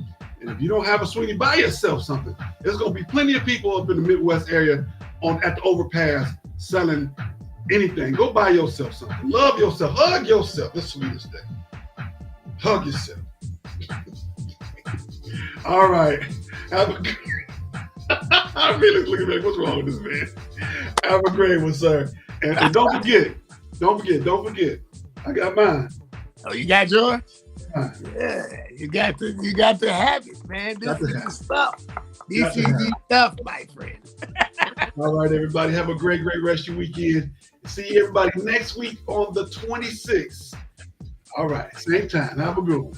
And if you don't have a sweetie, buy yourself something. There's gonna be plenty of people up in the Midwest area at the overpass selling anything. Go buy yourself something. Love yourself. Hug yourself. The sweetest day. Hug yourself. All right. Have a good. I'm really looking at what's wrong with this man. Have a great one, sir. And don't forget. I got mine. Oh, you got yours? Mine. Yeah, you got to have it, man. This is the stuff. This is the stuff, my friend. All right, everybody. Have a great rest of your weekend. See everybody next week on the 26th. All right, same time. Have a good one.